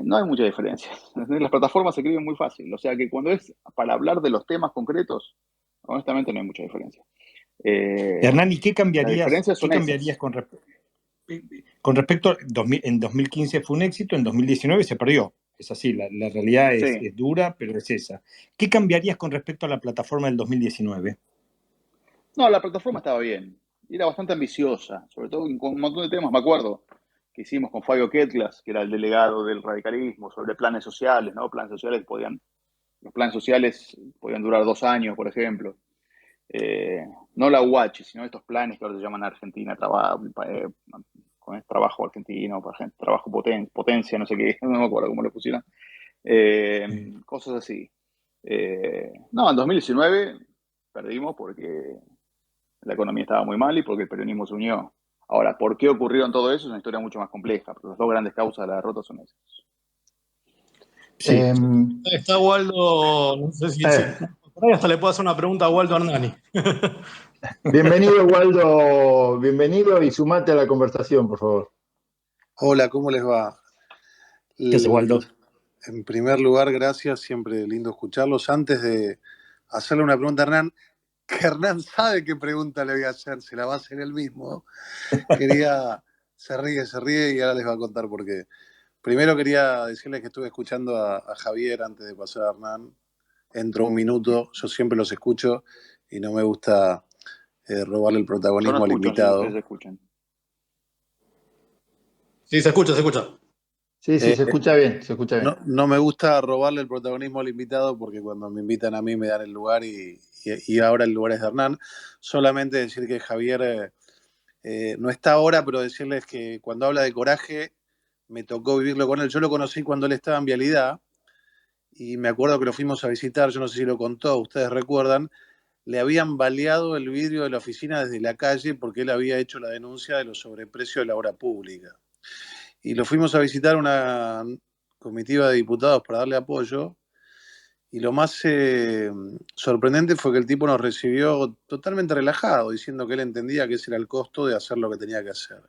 No hay mucha diferencia. Las plataformas se escriben muy fácil, o sea que cuando es para hablar de los temas concretos, honestamente no hay mucha diferencia. Hernán, ¿y Las diferencias qué son cambiarías esas. con respecto a en 2015 fue un éxito, en 2019 se perdió? Es así, la realidad es Sí. dura, pero es esa. ¿Qué cambiarías con respecto a la plataforma del 2019? No, la plataforma estaba bien. Era bastante ambiciosa, sobre todo con un montón de temas. Me acuerdo que hicimos con Fabio Ketglas, que era el delegado del radicalismo, sobre planes sociales, ¿no? Los planes sociales podían durar 2 años, por ejemplo. No la UH, sino estos planes que ahora se llaman Argentina, con el trabajo argentino, trabajo potencia, no sé qué, no me acuerdo cómo lo pusieron. Cosas así. No, en 2019 perdimos porque la economía estaba muy mal y porque el peronismo se unió. Ahora, ¿por qué ocurrieron todo eso? Es una historia mucho más compleja, pero las dos grandes causas de la derrota son esas. Sí. Está Waldo, no sé si por ahí hasta le puedo hacer una pregunta a Waldo Hernani. Bienvenido, Waldo, bienvenido y sumate a la conversación, por favor. Hola, ¿cómo les va? ¿Qué hace, Waldo? En primer lugar, gracias, siempre lindo escucharlos. Antes de hacerle una pregunta a Hernán, que Hernán sabe qué pregunta le voy a hacer, se la va a hacer él mismo. Se ríe y ahora les va a contar por qué. Primero quería decirles que estuve escuchando a Javier antes de pasar a Hernán. Entró un minuto, yo siempre los escucho y no me gusta robarle el Yo no protagonismo al escucho, no sé si invitado. ustedes escuchan. Sí, se escucha, se escucha. Sí, se escucha bien, se escucha bien. No me gusta robarle el protagonismo al invitado porque cuando me invitan a mí me dan el lugar y ahora el lugar es de Hernán. Solamente decir que Javier no está ahora, pero decirles que cuando habla de coraje me tocó vivirlo con él. Yo lo conocí cuando él estaba en Vialidad y me acuerdo que lo fuimos a visitar, yo no sé si lo contó, ustedes recuerdan, le habían baleado el vidrio de la oficina desde la calle porque él había hecho la denuncia de los sobreprecios de la obra pública. Y lo fuimos a visitar una comitiva de diputados para darle apoyo y lo más sorprendente fue que el tipo nos recibió totalmente relajado, diciendo que él entendía que ese era el costo de hacer lo que tenía que hacer.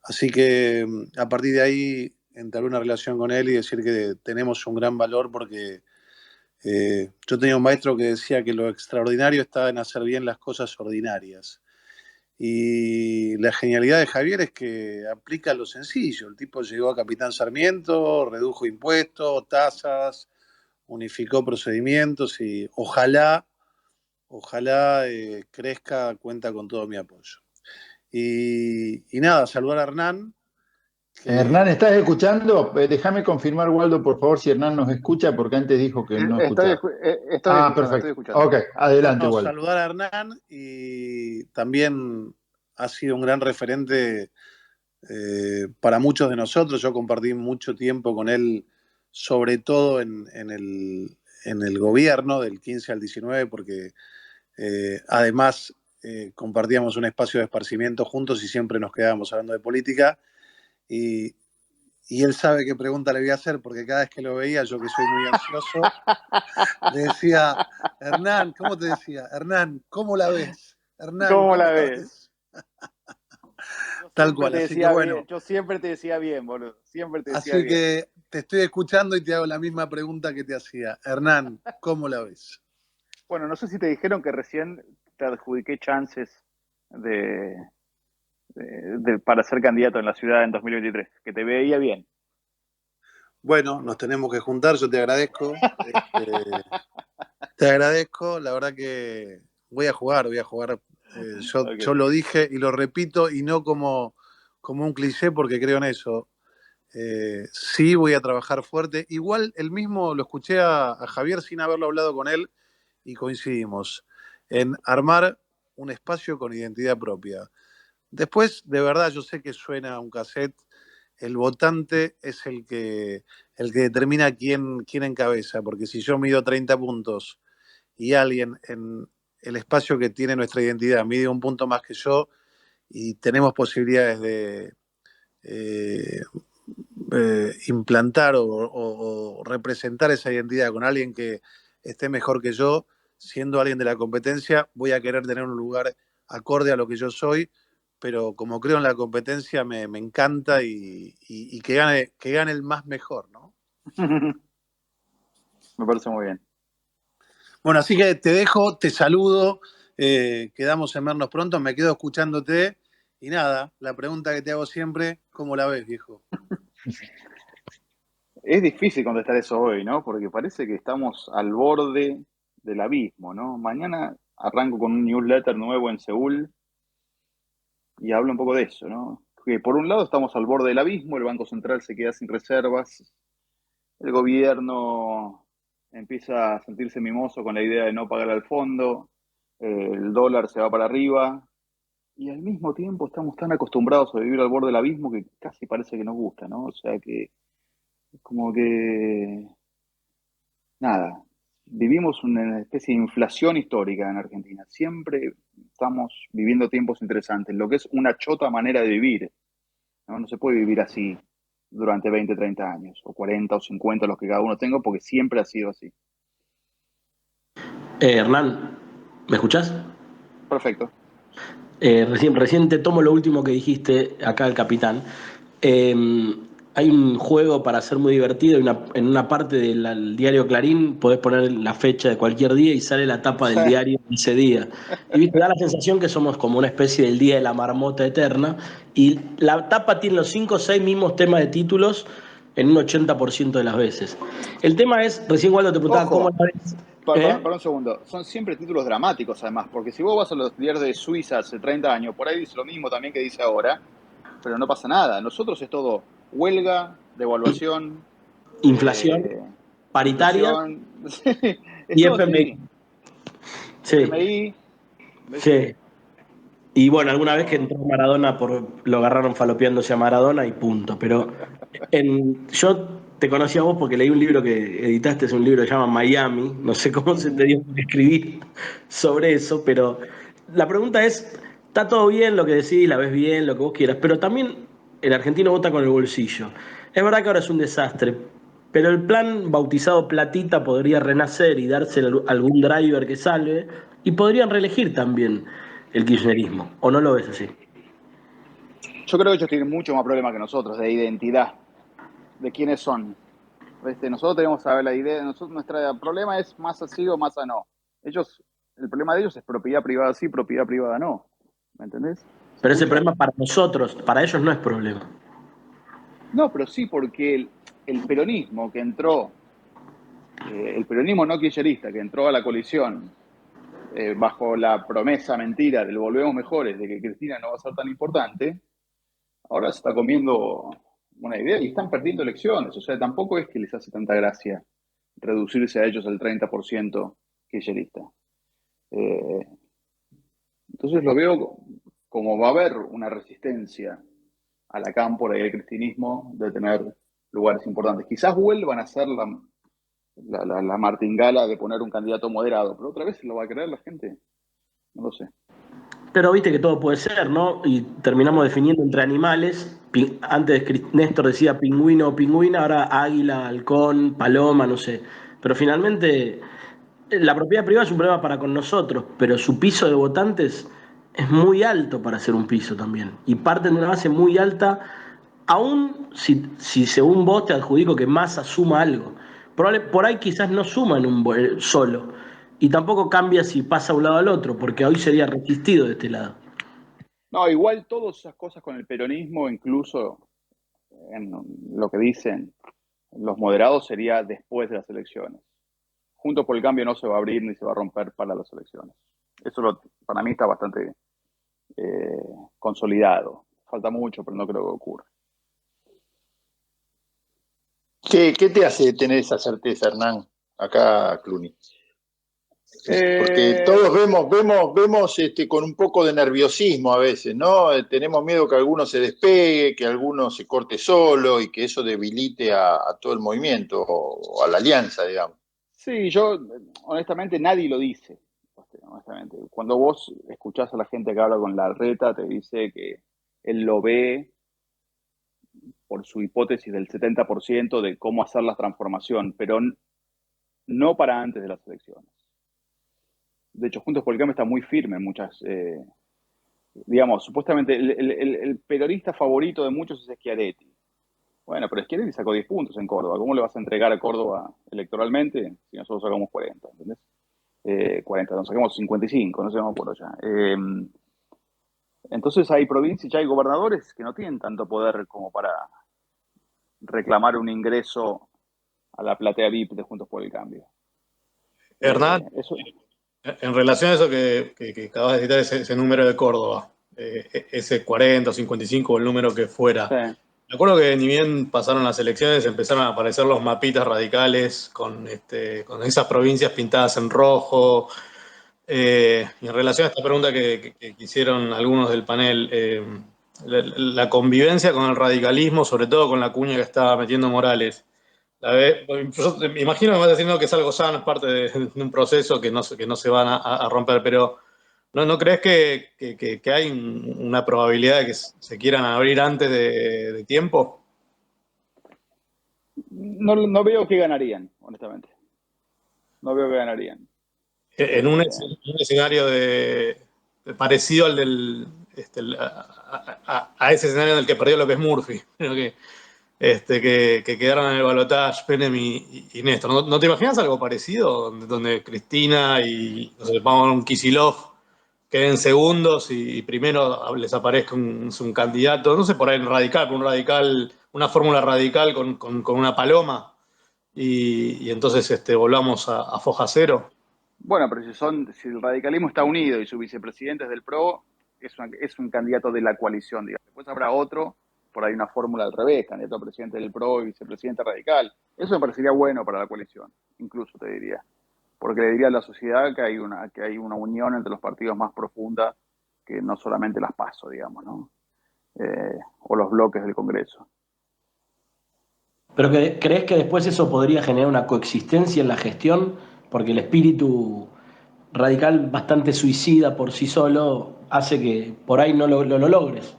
Así que a partir de ahí entablé una relación con él y decir que tenemos un gran valor porque yo tenía un maestro que decía que lo extraordinario estaba en hacer bien las cosas ordinarias. Y la genialidad de Javier es que aplica lo sencillo. El tipo llegó a Capitán Sarmiento, redujo impuestos, tasas, unificó procedimientos y ojalá crezca, cuenta con todo mi apoyo. Y nada, saludar a Hernán. Hernán, ¿estás escuchando? Déjame confirmar, Waldo, por favor, si Hernán nos escucha, porque antes dijo que no escuchaba. Perfecto. Ok, adelante, No, Waldo. saludar a Hernán y también ha sido un gran referente para muchos de nosotros. Yo compartí mucho tiempo con él, sobre todo en el gobierno del 15 al 19, porque además compartíamos un espacio de esparcimiento juntos y siempre nos quedábamos hablando de política. Y él sabe qué pregunta le voy a hacer, porque cada vez que lo veía, yo que soy muy ansioso, le decía, Hernán, ¿cómo te decía? Hernán, ¿cómo la ves? Hernán, ¿Cómo la ves? Tal cual, así que bueno. Yo siempre te decía bien, boludo. Siempre te decía Así bien. que te estoy escuchando y te hago la misma pregunta que te hacía. Hernán, ¿cómo la ves? Bueno, no sé si te dijeron que recién te adjudiqué chances para ser candidato en la ciudad en 2023, que te veía bien. Bueno, nos tenemos que juntar, yo te agradezco. Te agradezco, la verdad que voy a jugar. Okay. Yo lo dije y lo repito, y no como un cliché, porque creo en eso. Sí, voy a trabajar fuerte. Igual el mismo lo escuché a Javier sin haberlo hablado con él, y coincidimos en armar un espacio con identidad propia. Después, de verdad, yo sé que suena un cassette. El votante es el que determina quién encabeza, porque si yo mido 30 puntos y alguien en el espacio que tiene nuestra identidad mide un punto más que yo, y tenemos posibilidades de implantar o representar esa identidad con alguien que esté mejor que yo, siendo alguien de la competencia, voy a querer tener un lugar acorde a lo que yo soy, pero como creo en la competencia, me encanta, y que gane el más mejor, ¿no? Me parece muy bien. Bueno, así que te dejo, te saludo, quedamos en vernos pronto, me quedo escuchándote, y nada, la pregunta que te hago siempre, ¿cómo la ves, viejo? Es difícil contestar eso hoy, ¿no? Porque parece que estamos al borde del abismo, ¿no? Mañana arranco con un newsletter nuevo en Seúl y hablo un poco de eso, ¿no? Que por un lado estamos al borde del abismo, el Banco Central se queda sin reservas, el gobierno empieza a sentirse mimoso con la idea de no pagar al fondo, el dólar se va para arriba, y al mismo tiempo estamos tan acostumbrados a vivir al borde del abismo que casi parece que nos gusta, ¿no? O sea que como que nada, vivimos una especie de inflación histórica en Argentina. Siempre estamos viviendo tiempos interesantes, lo que es una chota manera de vivir, ¿no? No se puede vivir así durante 20, 30 años, o 40 o 50, los que cada uno tenga, porque siempre ha sido así. Hernán, ¿me escuchás? Perfecto. Recién te tomo lo último que dijiste acá, el capitán. Hay un juego para ser muy divertido. En una parte del diario Clarín podés poner la fecha de cualquier día y sale la tapa del diario ese día. Y viste, da la sensación que somos como una especie del día de la marmota eterna. Y la tapa tiene los 5 o 6 mismos temas de títulos en un 80% de las veces. El tema es, recién cuando te preguntaba cómo la ves. Perdón un segundo, son siempre títulos dramáticos además, porque si vos vas a los diarios de Suiza hace 30 años, por ahí dice lo mismo también que dice ahora, pero no pasa nada. Nosotros es todo huelga, devaluación, inflación, paritaria y FMI. Sí. FMI. Sí. Y bueno, alguna vez que entró Maradona, lo agarraron falopeándose a Maradona y punto. Pero yo te conocí a vos porque leí un libro que editaste, es un libro que se llama Miami, no sé cómo se te dio por escribir sobre eso, pero la pregunta es, está todo bien lo que decís, la ves bien, lo que vos quieras, pero también el argentino vota con el bolsillo. Es verdad que ahora es un desastre, pero el plan bautizado Platita podría renacer y darse algún driver que salve, y podrían reelegir también el kirchnerismo, ¿o no lo ves así? Yo creo que ellos tienen mucho más problema que nosotros, de identidad, de quiénes son. Nosotros tenemos que saber la idea, nuestro problema es masa sí o masa no. El problema de ellos es propiedad privada sí, propiedad privada no. ¿Me entendés? Pero ese problema para nosotros, para ellos no es problema. No, pero sí, porque el peronismo que entró, el peronismo no kirchnerista que entró a la coalición bajo la promesa mentira del volvemos mejores, de que Cristina no va a ser tan importante, ahora se está comiendo una idea y están perdiendo elecciones. O sea, tampoco es que les hace tanta gracia reducirse a ellos al 30% kirchnerista. Entonces lo veo como va a haber una resistencia a la cámpora y al cristinismo de tener lugares importantes. Quizás vuelvan a hacer la martingala de poner un candidato moderado, pero otra vez lo va a creer la gente. No lo sé. Pero viste que todo puede ser, ¿no? Y terminamos definiendo entre animales. Antes Néstor decía pingüino o pingüina, ahora águila, halcón, paloma, no sé. Pero finalmente la propiedad privada es un problema para con nosotros, pero su piso de votantes es muy alto para hacer un piso también. Y parten de una base muy alta, aún si según vos te adjudico que Massa suma algo. Por ahí quizás no suma en solo. Y tampoco cambia si pasa de un lado al otro, porque hoy sería resistido de este lado. No, igual todas esas cosas con el peronismo, incluso en lo que dicen los moderados, sería después de las elecciones. Juntos por el Cambio no se va a abrir ni se va a romper para las elecciones. Eso para mí está bastante consolidado. Falta mucho, pero no creo que ocurra. ¿Qué te hace tener esa certeza, Hernán? Acá, Cluny. Porque todos vemos con un poco de nerviosismo a veces, ¿no? Tenemos miedo que alguno se despegue, que alguno se corte solo y que eso debilite a todo el movimiento o a la alianza, digamos. Sí, yo honestamente nadie lo dice. Honestamente, cuando vos escuchás a la gente que habla con Larreta, te dice que él lo ve por su hipótesis del 70% de cómo hacer la transformación, pero no para antes de las elecciones. De hecho, Juntos por el Cambio está muy firme en muchas, digamos, supuestamente el periodista favorito de muchos es Schiaretti. Bueno, pero Schiaretti sacó 10 puntos en Córdoba. ¿Cómo le vas a entregar a Córdoba electoralmente si nosotros sacamos 40? ¿Entendés? 40, nos sacamos 55, no sé, no me acuerdo ya. Entonces hay provincias, ya hay gobernadores que no tienen tanto poder como para reclamar un ingreso a la platea VIP de Juntos por el Cambio. Hernán, Eso, en relación a eso que acabas de citar, ese número de Córdoba, ese 40 o 55 o el número que fuera. sí. Me acuerdo que ni bien pasaron las elecciones, empezaron a aparecer los mapitas radicales con esas provincias pintadas en rojo. Y en relación a esta pregunta que hicieron algunos del panel, la convivencia con el radicalismo, sobre todo con la cuña que estaba metiendo Morales. Yo me imagino que me vas diciendo que es algo sano, es parte de un proceso que no se van a romper, pero ¿no crees que hay una probabilidad de que se quieran abrir antes de tiempo? No veo que ganarían, honestamente. No veo que ganarían. En un escenario parecido al a ese escenario en el que perdió López Murphy, creo que quedaron en el balotaje Penem y Néstor. ¿No te imaginas algo parecido? Donde Cristina y no sé, vamos a un Kicillof queden segundos y primero les aparezca un candidato, no sé, por ahí una fórmula radical con una paloma y entonces volvamos a foja cero. Bueno, pero si el radicalismo está unido y su vicepresidente es del PRO, es un candidato de la coalición, digamos. Después habrá otro, por ahí una fórmula al revés, candidato a presidente del PRO y vicepresidente radical. Eso me parecería bueno para la coalición, incluso te diría. Porque le diría a la sociedad que hay una unión entre los partidos más profunda que no solamente las PASO, digamos, ¿no? O los bloques del Congreso. ¿Pero crees que después eso podría generar una coexistencia en la gestión? Porque el espíritu radical bastante suicida por sí solo hace que por ahí no lo logres.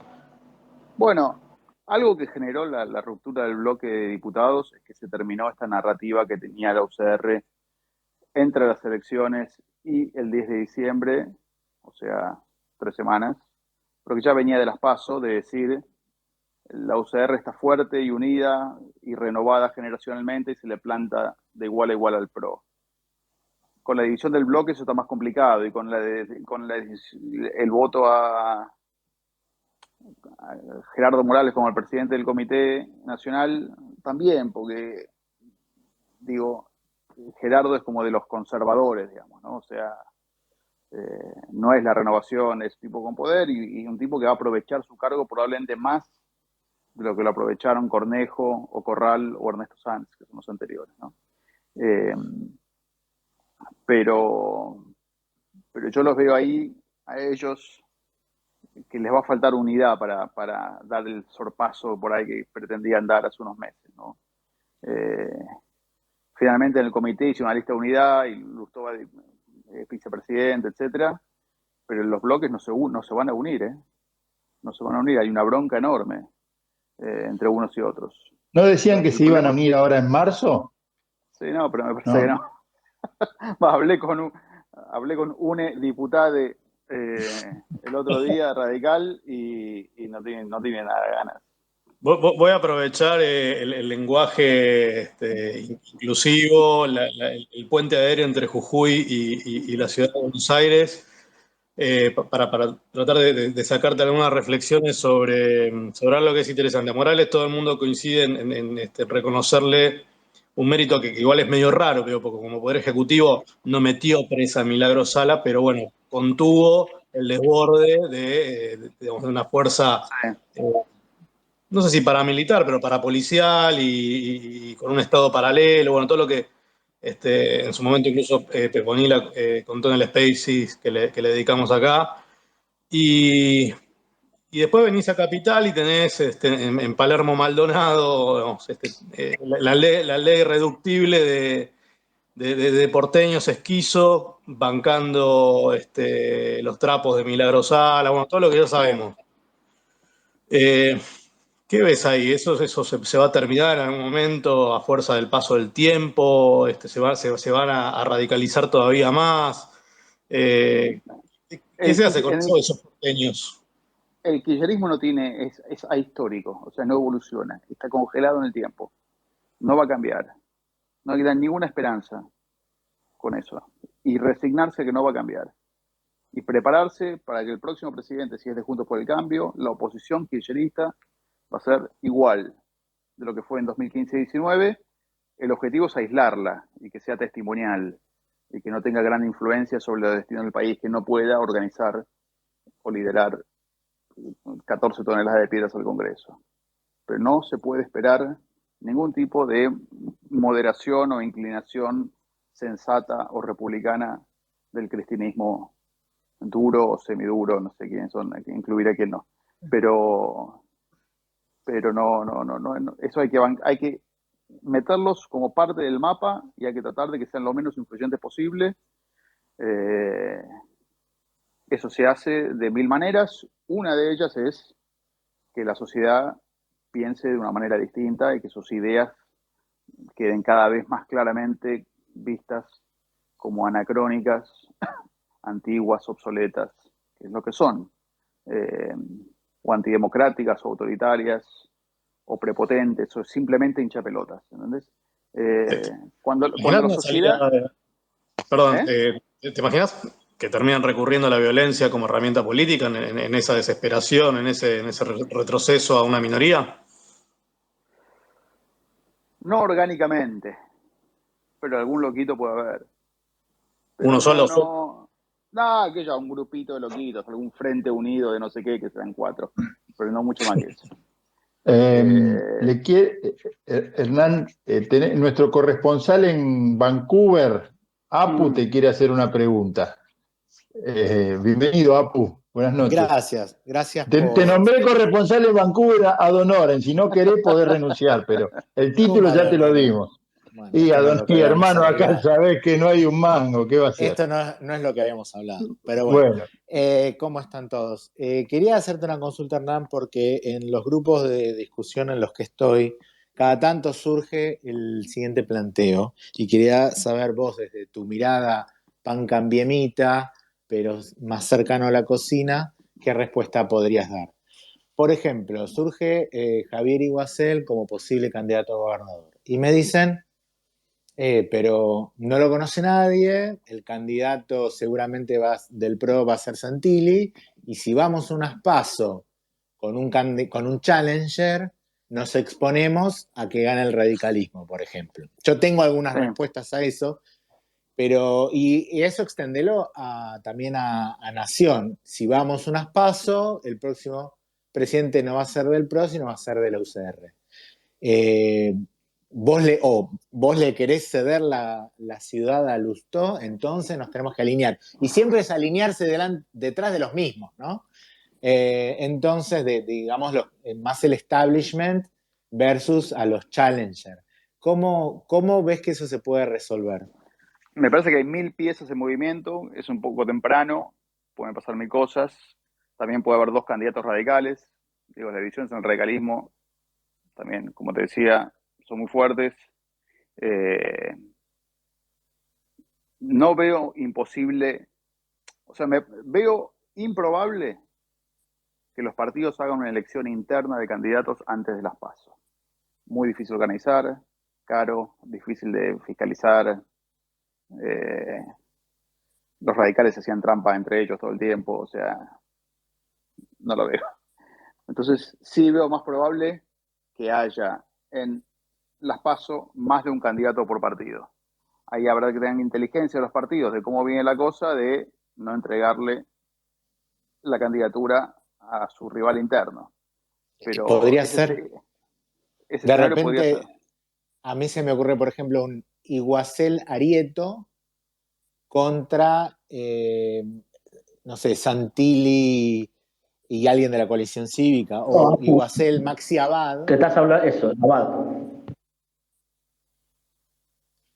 Bueno, algo que generó la ruptura del bloque de diputados es que se terminó esta narrativa que tenía la UCR entre las elecciones y el 10 de diciembre, o sea, 3 semanas, porque ya venía de las PASO de decir la UCR está fuerte y unida y renovada generacionalmente y se le planta de igual a igual al PRO. Con la división del bloque eso está más complicado y con el voto a Gerardo Morales como el presidente del Comité Nacional también, porque digo, Gerardo es como de los conservadores, digamos, ¿no? O sea, no es la renovación, es tipo con poder y un tipo que va a aprovechar su cargo probablemente más de lo que lo aprovecharon Cornejo o Corral o Ernesto Sanz, que son los anteriores, ¿no? Pero yo los veo ahí, a ellos, que les va a faltar unidad para dar el sorpaso por ahí que pretendían dar hace unos meses, ¿no? Finalmente en el comité hizo una lista de unidad y Lustó vicepresidente, etcétera, pero los bloques no se van a unir, ¿eh? No se van a unir, hay una bronca enorme entre unos y otros. ¿No decían que se iban a unir ahora en marzo? Sí, no, pero me parece que no. Hablé con una diputada el otro día, radical, y no tiene nada de ganas. Voy a aprovechar el lenguaje inclusivo, el puente aéreo entre Jujuy y la ciudad de Buenos Aires, para tratar de sacarte algunas reflexiones sobre algo que es interesante. A Morales todo el mundo coincide en reconocerle un mérito que igual es medio raro, pero porque como Poder Ejecutivo no metió presa a Milagro Sala, pero bueno, contuvo el desborde digamos, de una fuerza, Sí. no sé si paramilitar, pero parapolicial y con un estado paralelo, bueno, todo lo que en su momento incluso Peponila contó en el Spaces que le dedicamos acá. Y, y después venís a Capital y tenés en Palermo Maldonado, digamos, la ley irreductible de porteños esquizo, bancando los trapos de Milagro Sala, bueno, todo lo que ya sabemos. ¿Qué ves ahí? ¿Eso se va a terminar en algún momento a fuerza del paso del tiempo? ¿Se van a radicalizar todavía más? ¿Qué se hace con esos porteños? El kirchnerismo no tiene, es ahistórico, o sea, no evoluciona, está congelado en el tiempo, no va a cambiar, no hay ninguna esperanza con eso, y resignarse que no va a cambiar, y prepararse para que el próximo presidente, si es de Juntos por el Cambio, la oposición kirchnerista va a ser igual de lo que fue en 2015 y 2019. El objetivo es aislarla y que sea testimonial y que no tenga gran influencia sobre el destino del país, que no pueda organizar o liderar 14 toneladas de piedras al Congreso. Pero no se puede esperar ningún tipo de moderación o inclinación sensata o republicana del cristianismo duro o semiduro, no sé quiénes son, hay que incluir a quién no. Pero no, eso hay que meterlos como parte del mapa y hay que tratar de que sean lo menos influyentes posible. Eso se hace de mil maneras. Una de ellas es que la sociedad piense de una manera distinta y que sus ideas queden cada vez más claramente vistas como anacrónicas, antiguas, obsoletas, que es lo que son, o antidemocráticas, o autoritarias, o prepotentes, o simplemente hinchapelotas, ¿entendés? Cuando la sociedad... Perdón, ¿te imaginas que terminan recurriendo a la violencia como herramienta política en esa desesperación, en ese retroceso a una minoría? No orgánicamente, pero algún loquito puede haber. Pero ¿Uno solo? no, que ya un grupito de loquitos, algún frente unido de no sé qué, que sean 4, pero no mucho más que eso. Hernán, nuestro corresponsal en Vancouver, Apu, te quiere hacer una pregunta. Bienvenido, Apu. Buenas noches. Gracias Te por... nombré corresponsal en Vancouver ad honorem. Si no querés, podés renunciar, pero el título ¿Cómo ya ad te lo honorem? dimos. Bueno, Y, esto no es lo que y habíamos hermano, acá hablado. sabés que no hay un mango. ¿Qué va a hacer? Esto no es lo que habíamos hablado. Pero bueno, ¿cómo están todos? Quería hacerte una consulta, Hernán, porque en los grupos de discusión en los que estoy, cada tanto surge el siguiente planteo. Y quería saber vos, desde tu mirada pancambiemita, pero más cercano a la cocina, ¿qué respuesta podrías dar? Por ejemplo, surge Javier Iguacel como posible candidato a gobernador. Y me dicen, pero no lo conoce nadie, el candidato seguramente del PRO va a ser Santilli, y si vamos a unas PASO con un challenger, nos exponemos a que gane el radicalismo, por ejemplo. Yo tengo algunas respuestas a eso, pero, y eso extendelo también a Nación. Si vamos unas PASO, el próximo presidente no va a ser del PRO, sino va a ser de la UCR. Vos le querés ceder la ciudad a Lustó, entonces nos tenemos que alinear. Y siempre es alinearse detrás de los mismos, ¿no? Entonces, digamos, más el establishment versus a los challengers. ¿Cómo ves que eso se puede resolver? Me parece que hay 1000 piezas en movimiento, es un poco temprano, pueden pasar 1000 cosas. También puede haber 2 candidatos radicales. Digo, las divisiones en el radicalismo también, como te decía, son muy fuertes. No veo imposible, o sea, veo improbable que los partidos hagan una elección interna de candidatos antes de las PASO. Muy difícil de organizar, caro, difícil de fiscalizar. Los radicales hacían trampa entre ellos todo el tiempo, o sea, no lo veo. Entonces, sí veo más probable que haya en las PASO más de un candidato por partido. Ahí habrá que tener inteligencia los partidos de cómo viene la cosa de no entregarle la candidatura a su rival interno. Pero podría ser, ese de escenario podría ser. repente, a mí se me ocurre, por ejemplo, un Iguacel Arieto contra, no sé, Santilli y alguien de la coalición cívica, o Iguacel Maxi Abad. Te estás hablando eso, Abad.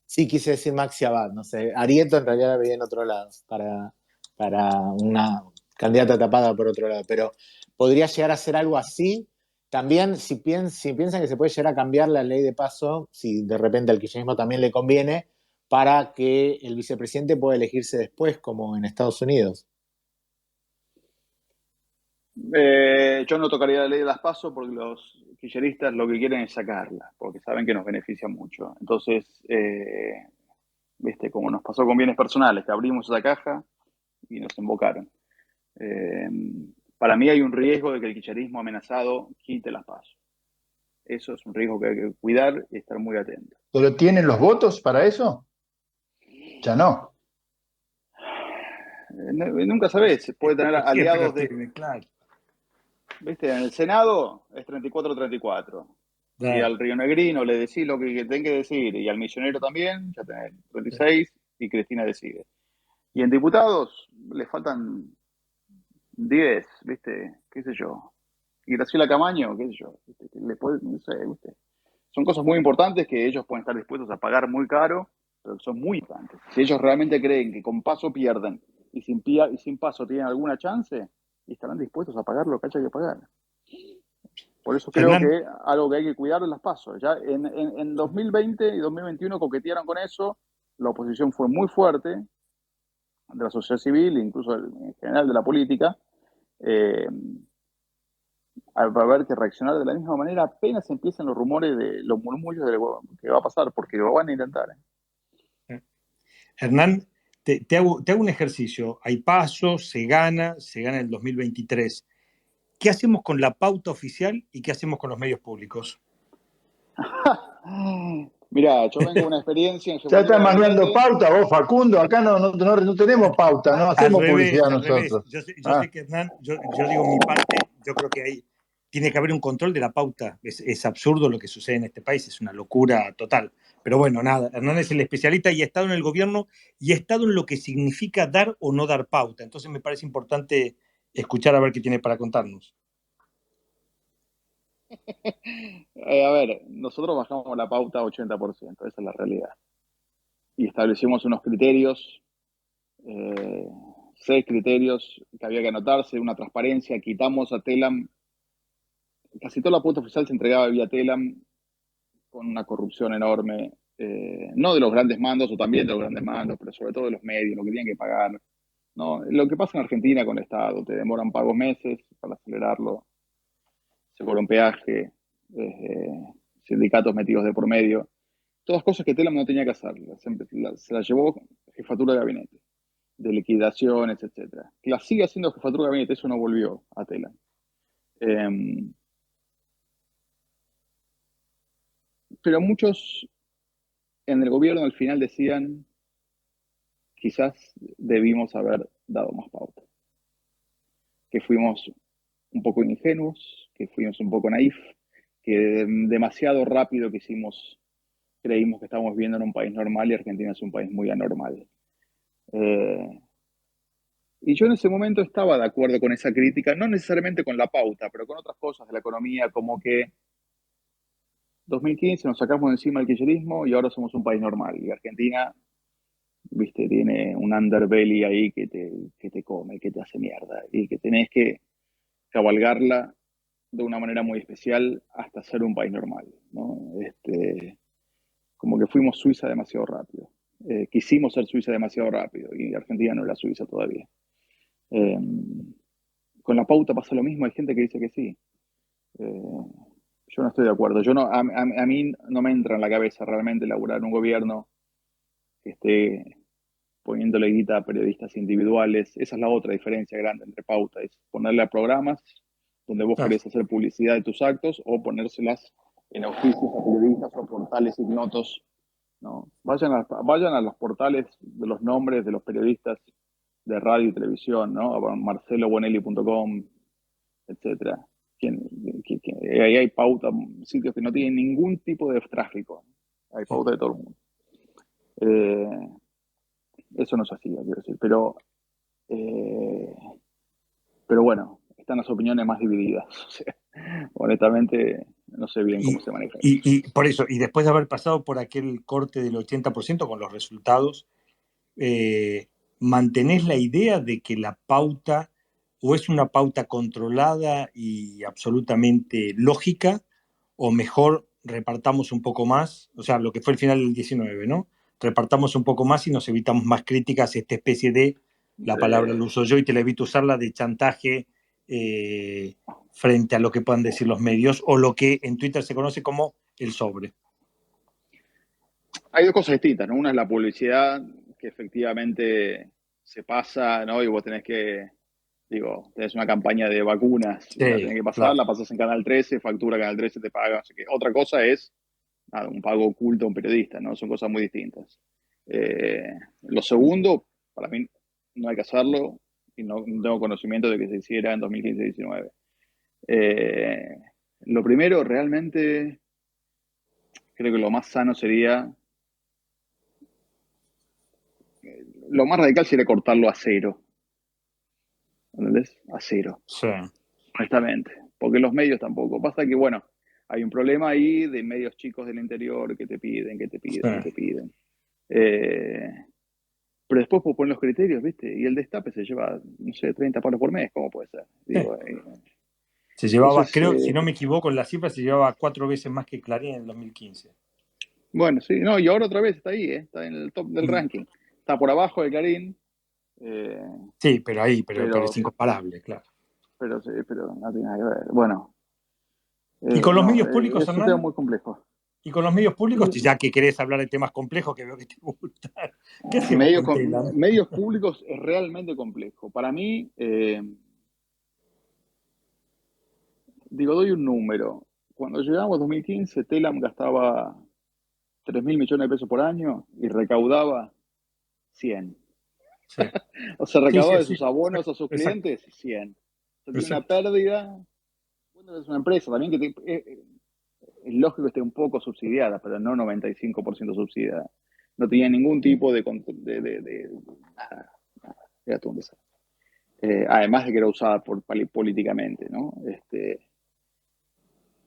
Sí, quise decir Maxi Abad, no sé. Arieto en realidad la veía en otro lado, para una candidata tapada por otro lado, pero podría llegar a ser algo así. También, si piensan que se puede llegar a cambiar la ley de paso, si de repente al kirchnerismo también le conviene, para que el vicepresidente pueda elegirse después, como en Estados Unidos. Yo no tocaría la ley de las PASO porque los kirchneristas lo que quieren es sacarla, porque saben que nos beneficia mucho. Entonces, viste, como nos pasó con bienes personales, que abrimos esa caja y nos embocaron. Para mí hay un riesgo de que el kirchnerismo amenazado quite las PASO. Eso es un riesgo que hay que cuidar y estar muy atento. ¿Pero tienen los votos para eso? Ya no. Nunca sabés, puede tener aliados de... Claro. ¿Viste? En el Senado es 34-34. Si al rionegrino le decís lo que tenga que decir y al millonero también, ya tenés 36 y Cristina decide. Y en diputados le faltan 10, ¿viste? ¿Qué sé yo? Y Graciela Camaño, ¿qué sé yo? ¿Viste? No sé, ¿viste? Son cosas muy importantes que ellos pueden estar dispuestos a pagar muy caro, pero que son muy importantes. Si ellos realmente creen que con paso pierden y sin paso tienen alguna chance, estarán dispuestos a pagar lo que haya que pagar. Por eso creo Hernán, que algo que hay que cuidar es las pasos. Ya en 2020 y 2021 coquetearon con eso, la oposición fue muy fuerte de la sociedad civil, incluso en general de la política. Va a haber que reaccionar de la misma manera apenas empiecen los rumores de los murmullos de lo que va a pasar, porque lo van a intentar. Hernán, te hago un ejercicio. Hay pasos, se gana el 2023. ¿Qué hacemos con la pauta oficial y qué hacemos con los medios públicos? Mirá, yo vengo de una experiencia en Ya están jefatura de mandando gabinete. pauta vos, Facundo. Acá no tenemos pauta, no hacemos publicidad Al revés. nosotros. Yo sé que Hernán, yo digo mi parte, yo creo que tiene que haber un control de la pauta. Es absurdo lo que sucede en este país, es una locura total. Pero bueno, nada, Hernán es el especialista y ha estado en el gobierno y ha estado en lo que significa dar o no dar pauta. Entonces me parece importante escuchar a ver qué tiene para contarnos. A ver, nosotros bajamos la pauta a 80%, esa es la realidad. Y establecimos unos criterios, 6 criterios que había que anotarse, una transparencia, quitamos a Telam, casi toda la pauta oficial se entregaba vía Telam, con una corrupción enorme, no de los grandes mandos, o también de los grandes mandos, pero sobre todo de los medios, lo que tenían que pagar. ¿No? Lo que pasa en Argentina con el Estado, te demoran pagos meses para acelerarlo, se cobra un peaje, sindicatos metidos de por medio, todas cosas que Telam no tenía que hacer, se las llevó jefatura de gabinete, de liquidaciones, etcétera. Que la sigue haciendo jefatura de gabinete, eso no volvió a Telam. Pero muchos en el gobierno al final decían, quizás debimos haber dado más pauta, que fuimos un poco ingenuos, que fuimos un poco naif, que demasiado rápido creímos que estábamos viviendo en un país normal y Argentina es un país muy anormal. Y yo en ese momento estaba de acuerdo con esa crítica, no necesariamente con la pauta, pero con otras cosas de la economía, como que 2015 nos sacamos de encima el kirchnerismo y ahora somos un país normal. Y Argentina, viste, tiene un underbelly ahí que te come, que te hace mierda y que tenés que cabalgarla de una manera muy especial hasta ser un país normal, ¿no? Como que fuimos Suiza demasiado rápido. Quisimos ser Suiza demasiado rápido y Argentina no era Suiza todavía. Eh, con la pauta pasa lo mismo, hay gente que dice que sí. Eh, yo no estoy de acuerdo. A mí no me entra en la cabeza realmente laburar en un gobierno que esté poniéndole guita a periodistas individuales. Esa es la otra diferencia grande entre pauta, es ponerle a programas donde vos Claro. querés hacer publicidad de tus actos o ponérselas en auspicios a periodistas o portales ignotos, ¿no? Vayan a los portales de los nombres de los periodistas de radio y televisión, ¿no? A marcelobonelli.com, etcétera. Ahí hay pauta, sitios que no tienen ningún tipo de tráfico. Hay pauta de todo el mundo. Eso no se hacía, quiero decir. Pero bueno, están las opiniones más divididas. O sea, honestamente, no sé bien cómo se maneja eso. Y por eso, y después de haber pasado por aquel corte del 80% con los resultados, ¿mantenés la idea de que la pauta o es una pauta controlada y absolutamente lógica, o mejor repartamos un poco más? O sea, lo que fue el final del 19, ¿no? Repartamos un poco más y nos evitamos más críticas, esta especie de, la palabra la uso yo y te la evito usarla, de chantaje frente a lo que puedan decir los medios, o lo que en Twitter se conoce como el sobre. Hay dos cosas distintas, ¿no? Una es la publicidad, que efectivamente se pasa, ¿no? Y vos tenés una campaña de vacunas, y la Sí, tenés que pasar, claro. la pasas en Canal 13, factura Canal 13, te paga, no sé qué. Otra cosa es un pago oculto a un periodista, ¿no? Son cosas muy distintas. Lo segundo, para mí no hay que hacerlo, y no tengo conocimiento de que se hiciera en 2015-19. Lo primero, realmente, creo que lo más sano sería, lo más radical sería cortarlo a cero. ¿Entendés? A cero. Sí. Honestamente. Porque los medios tampoco. Pasa que, bueno, hay un problema ahí de medios chicos del interior que te piden. Pero después puedo poner los criterios, ¿viste? Y el destape se lleva, no sé, 30 palos por mes. ¿Cómo puede ser? Se llevaba, Entonces, creo, si no me equivoco en la cifra, se llevaba 4 veces más que Clarín en el 2015. bueno, sí. No, y ahora otra vez está ahí, ¿eh? Está en el top del ranking. Está por abajo de Clarín. Sí, pero es incomparable, claro. Pero no tiene nada que ver. Bueno. ¿Y con los medios públicos, Es un tema Hernán? muy complejo. ¿Y con los medios públicos? Ya que querés hablar de temas complejos, que veo que te gustan. ¿Qué hacemos con Telam? Medios públicos es realmente complejo. Para mí, doy un número. Cuando llegamos a 2015, Telam gastaba 3.000 millones de pesos por año y recaudaba 100. Sí. O sea, recaudaba de Sí. sus abonos a sus Exacto. clientes 100. O sea, tiene una Exacto. pérdida. Bueno, es una empresa también que es lógico que esté un poco subsidiada, pero no 95% subsidiada. No tenía ningún tipo de nada. Era todo un desastre. Además de que era usada políticamente, ¿no?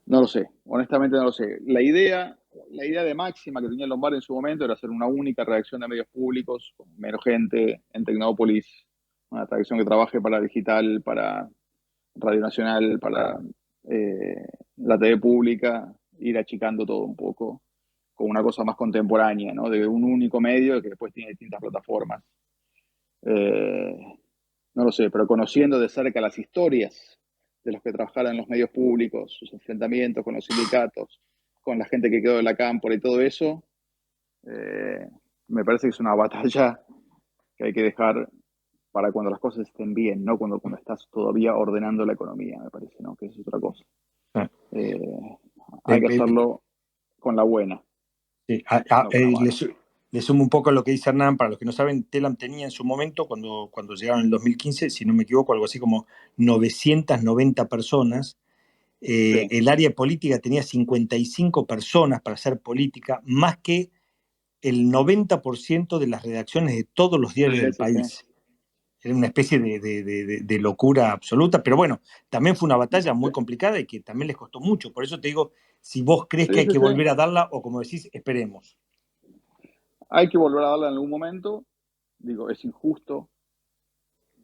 No lo sé, honestamente no lo sé. La idea de máxima que tenía Lombard en su momento era hacer una única redacción de medios públicos, con menos gente en Tecnópolis, una redacción que trabaje para digital, para Radio Nacional, para la TV pública, ir achicando todo un poco con una cosa más contemporánea, ¿no? De un único medio que después tiene distintas plataformas. No lo sé, pero conociendo de cerca las historias de los que trabajaron en los medios públicos, sus enfrentamientos con los sindicatos, con la gente que quedó de la cámpora y todo eso, me parece que es una batalla que hay que dejar para cuando las cosas estén bien, no cuando estás todavía ordenando la economía, me parece, ¿no? Que es otra cosa. Hay que hacerlo con la buena. Sí. No con la mala. Le sumo un poco a lo que dice Hernán. Para los que no saben, Telam tenía en su momento, cuando llegaron en el 2015, si no me equivoco, algo así como 990 personas. Sí. El área política tenía 55 personas para hacer política, más que el 90% de las redacciones de todos los diarios del país. Era una especie de locura absoluta, pero bueno, también fue una batalla muy complicada y que también les costó mucho. Por eso te digo, si vos crees que hay que volver a darla, o como decís, esperemos. Hay que volver a darla en algún momento. Es injusto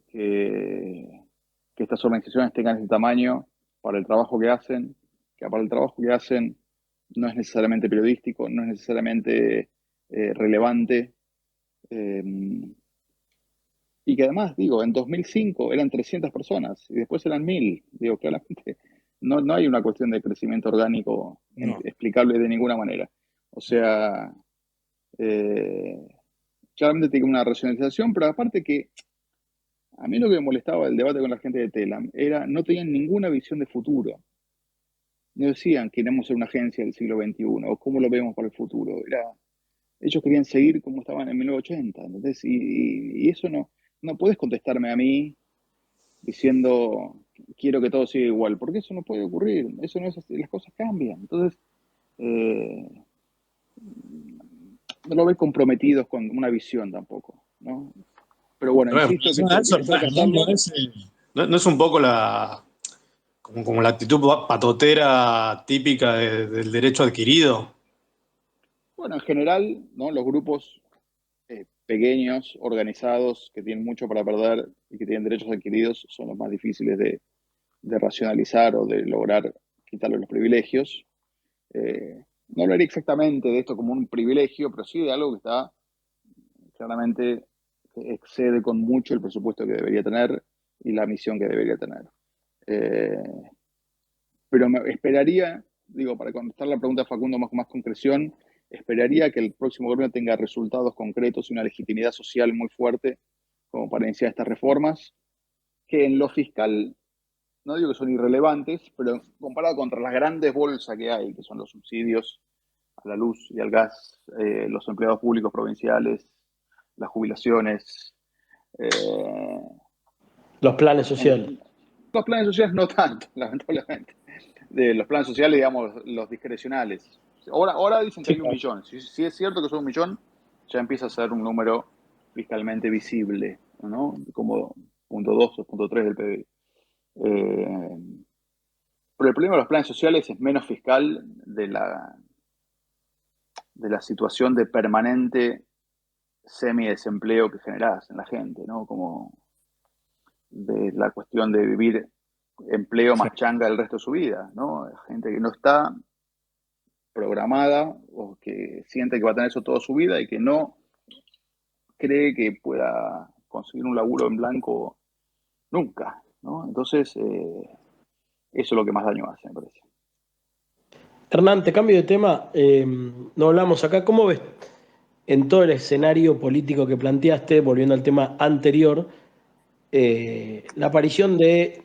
que estas organizaciones tengan ese tamaño para el trabajo que hacen, que para el trabajo que hacen no es necesariamente periodístico, no es necesariamente relevante. Y que además, digo, en 2005 eran 300 personas y después eran 1000. Digo, claramente no hay una cuestión de crecimiento orgánico No. explicable de ninguna manera. O sea, eh, claramente tiene una racionalización, pero aparte que a mí lo que me molestaba del debate con la gente de Telam era no tenían ninguna visión de futuro. No decían queremos ser una agencia del siglo XXI o cómo lo vemos para el futuro. Ellos querían seguir como estaban en 1980. ¿Entendés? Y eso no puedes contestarme a mí diciendo quiero que todo siga igual, porque eso no puede ocurrir. Eso no es así, las cosas cambian. Entonces, eh, no lo ves comprometidos con una visión tampoco, ¿no? Pero bueno, Pero en insisto que relación a eso, eso hay que Hernán, hacerlo. no es un poco como la actitud patotera típica del derecho adquirido. Bueno, en general, ¿no? Los grupos pequeños, organizados, que tienen mucho para perder y que tienen derechos adquiridos, son los más difíciles de racionalizar o de lograr quitarle los privilegios. No hablaría exactamente de esto como un privilegio, pero sí de algo que está claramente excede con mucho el presupuesto que debería tener y la misión que debería tener. Eh, pero me esperaría, digo, para contestar la pregunta de Facundo más concreción, esperaría que el próximo gobierno tenga resultados concretos y una legitimidad social muy fuerte como para iniciar estas reformas, que en lo fiscal, no digo que son irrelevantes, pero comparado contra las grandes bolsas que hay, que son los subsidios a la luz y al gas, los empleados públicos provinciales, las jubilaciones, Los planes sociales. los planes sociales no tanto, lamentablemente. De los planes sociales, digamos, los discrecionales. Ahora dicen que Sí, hay 1 millón. Si es cierto que son 1 millón, ya empieza a ser un número fiscalmente visible, ¿no? Como 0,2 o 0,3 del PBI. Pero el problema de los planes sociales es menos fiscal de la situación de permanente semi-desempleo que generás en la gente, ¿no? Como de la cuestión de vivir empleo más changa el resto de su vida, ¿no? Gente que no está programada o que siente que va a tener eso toda su vida y que no cree que pueda conseguir un laburo en blanco nunca, ¿no? Entonces, eso es lo que más daño hace, me parece. Hernán, te cambio de tema. No hablamos acá. ¿Cómo ves en todo el escenario político que planteaste, volviendo al tema anterior, la aparición de,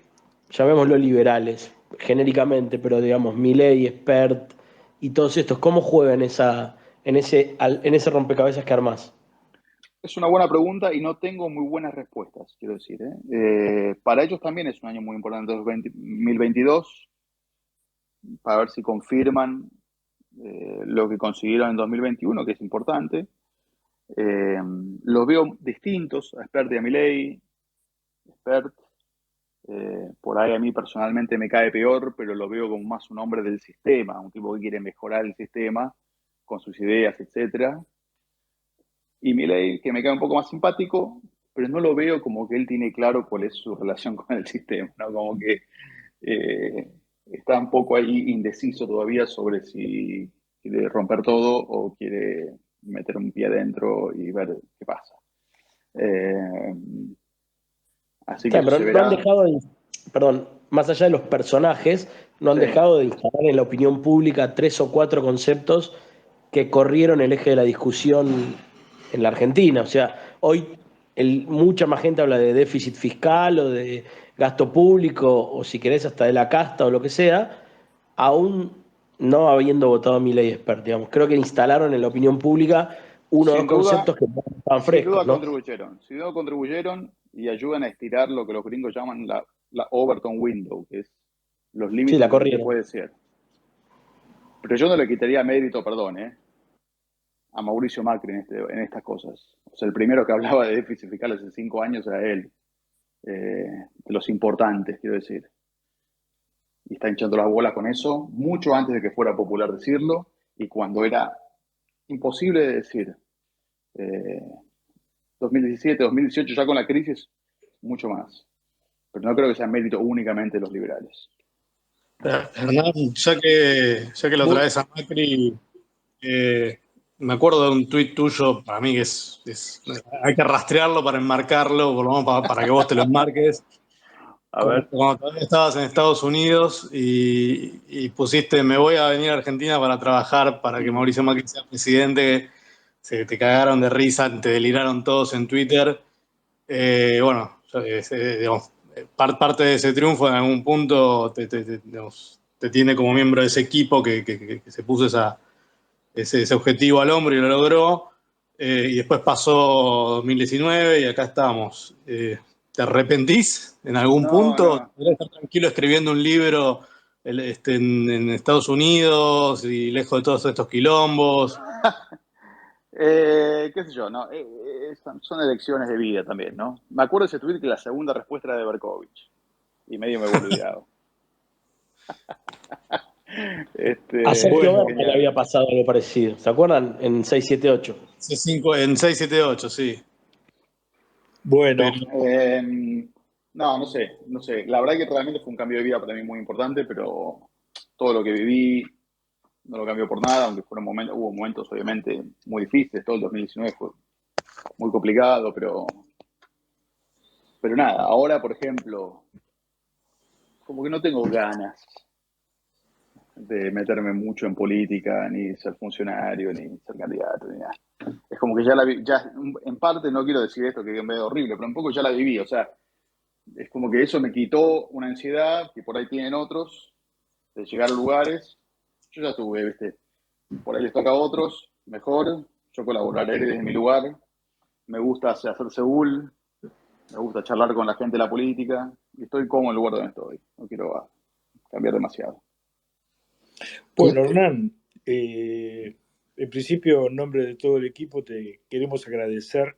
llamémoslo liberales, genéricamente, pero digamos, Milei, Spert y todos estos, ¿cómo juegan en ese rompecabezas que armás? Es una buena pregunta y no tengo muy buenas respuestas, quiero decir, ¿eh? Para ellos también es un año muy importante, 2022, para ver si confirman lo que consiguieron en 2021, que es importante. Los veo distintos a Spert y a Milei. Spert, por ahí a mí personalmente me cae peor, pero lo veo como más un hombre del sistema, un tipo que quiere mejorar el sistema con sus ideas, etcétera. Y Milei, que me cae un poco más simpático, pero no lo veo como que él tiene claro cuál es su relación con el sistema, ¿no? Como que está un poco ahí indeciso todavía sobre si quiere romper todo o quiere meter un pie adentro y ver qué pasa. Así que Claro, eso se pero no han verá. dejado de, perdón, más allá de los personajes, no han Sí. dejado de instalar en la opinión pública 3 o 4 conceptos que corrieron el eje de la discusión en la Argentina. O sea, hoy mucha más gente habla de déficit fiscal o de gasto público, o si querés hasta de la casta o lo que sea, aún no habiendo votado a Milei y Spert, digamos. Creo que instalaron en la opinión pública uno o dos Sin duda, conceptos que estaban sin duda frescos, ¿no? contribuyeron y ayudan a estirar lo que los gringos llaman la Overton Window, que es los Sí, la límites de lo que corrieron. puede ser. Pero yo no le quitaría mérito, perdón, a Mauricio Macri en estas cosas. O sea, el primero que hablaba de déficit fiscal hace 5 años era él, de los importantes, quiero decir. Y está hinchando las bolas con eso, mucho antes de que fuera popular decirlo, y cuando era imposible de decir. 2017, 2018, ya con la crisis, mucho más. Pero no creo que sea mérito únicamente de los liberales. Hernán, ya que lo Muy- traes a Macri, me acuerdo de un tuit tuyo, para mí que hay que rastrearlo para enmarcarlo, por lo menos para que vos te lo enmarques. A ver. Cuando todavía estabas en Estados Unidos y pusiste, me voy a venir a Argentina para trabajar para que Mauricio Macri sea presidente, se te cagaron de risa, te deliraron todos en Twitter. Bueno, digamos, parte de ese triunfo en algún punto digamos, te tiene como miembro de ese equipo que se puso ese objetivo al hombro y lo logró. Y después pasó 2019 y acá estamos. ¿Te arrepentís en algún punto? ¿Podrías estar tranquilo escribiendo un libro en Estados Unidos y lejos de todos estos quilombos? Qué sé yo, ¿no? Son elecciones de vida también, ¿no? Me acuerdo de ese tweet que la segunda respuesta era de Berkovich. Y medio me he boludeado. A Sergio Berni le genial. había pasado algo parecido. ¿Se acuerdan? En 678. En 678, sí. Bueno. No sé. La verdad que realmente fue un cambio de vida para mí muy importante, pero todo lo que viví no lo cambió por nada, aunque hubo momentos obviamente muy difíciles. Todo el 2019 fue muy complicado, pero nada. Ahora, por ejemplo, como que no tengo ganas de meterme mucho en política, ni ser funcionario, ni ser candidato, ni nada. Es como que ya en parte no quiero decir esto que es medio horrible, pero un poco ya la viví, o sea, es como que eso me quitó una ansiedad que por ahí tienen otros, de llegar a lugares. Yo ya tuve, ¿viste? Por ahí les toca a otros, mejor, yo colaboraré desde mi lugar, me gusta hacer Seúl, me gusta charlar con la gente de la política, y estoy cómodo en el lugar donde estoy, no quiero cambiar demasiado. Bueno, Hernán, en principio, en nombre de todo el equipo, te queremos agradecer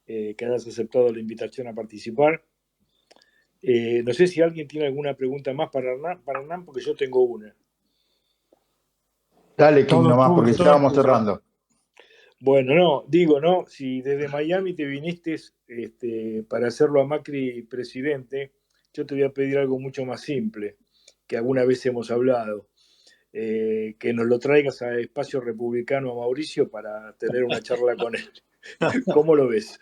que hayas aceptado la invitación a participar. No sé si alguien tiene alguna pregunta más para Hernán, porque yo tengo una. Dale, King, nomás, porque ya vamos cerrando. Bueno, no, si desde Miami te viniste para hacerlo a Macri presidente, yo te voy a pedir algo mucho más simple, que alguna vez hemos hablado. Que nos lo traigas a Espacio Republicano a Mauricio para tener una charla con él. ¿Cómo lo ves?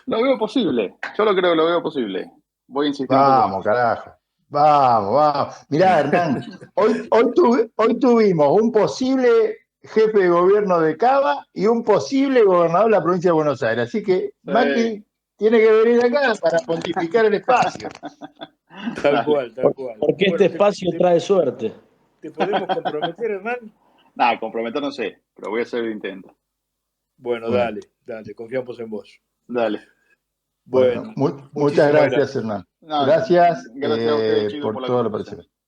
Lo veo posible, yo lo creo que lo veo posible. Voy a insistir Vamos, un poco más. carajo. Vamos. Mirá, Hernán, hoy tuvimos un posible jefe de gobierno de Cava y un posible gobernador de la provincia de Buenos Aires. Así que Macri tiene que venir acá para pontificar el espacio. Tal cual. Porque este espacio trae suerte. ¿Te podemos comprometer, Hernán? Nada, comprometer no sé, pero voy a hacer el intento. Bueno, dale, confiamos en vos. Dale. Bueno, muchas gracias, Hernán. Gracias a ustedes, chicos, por por la todo lo conversación. parecido.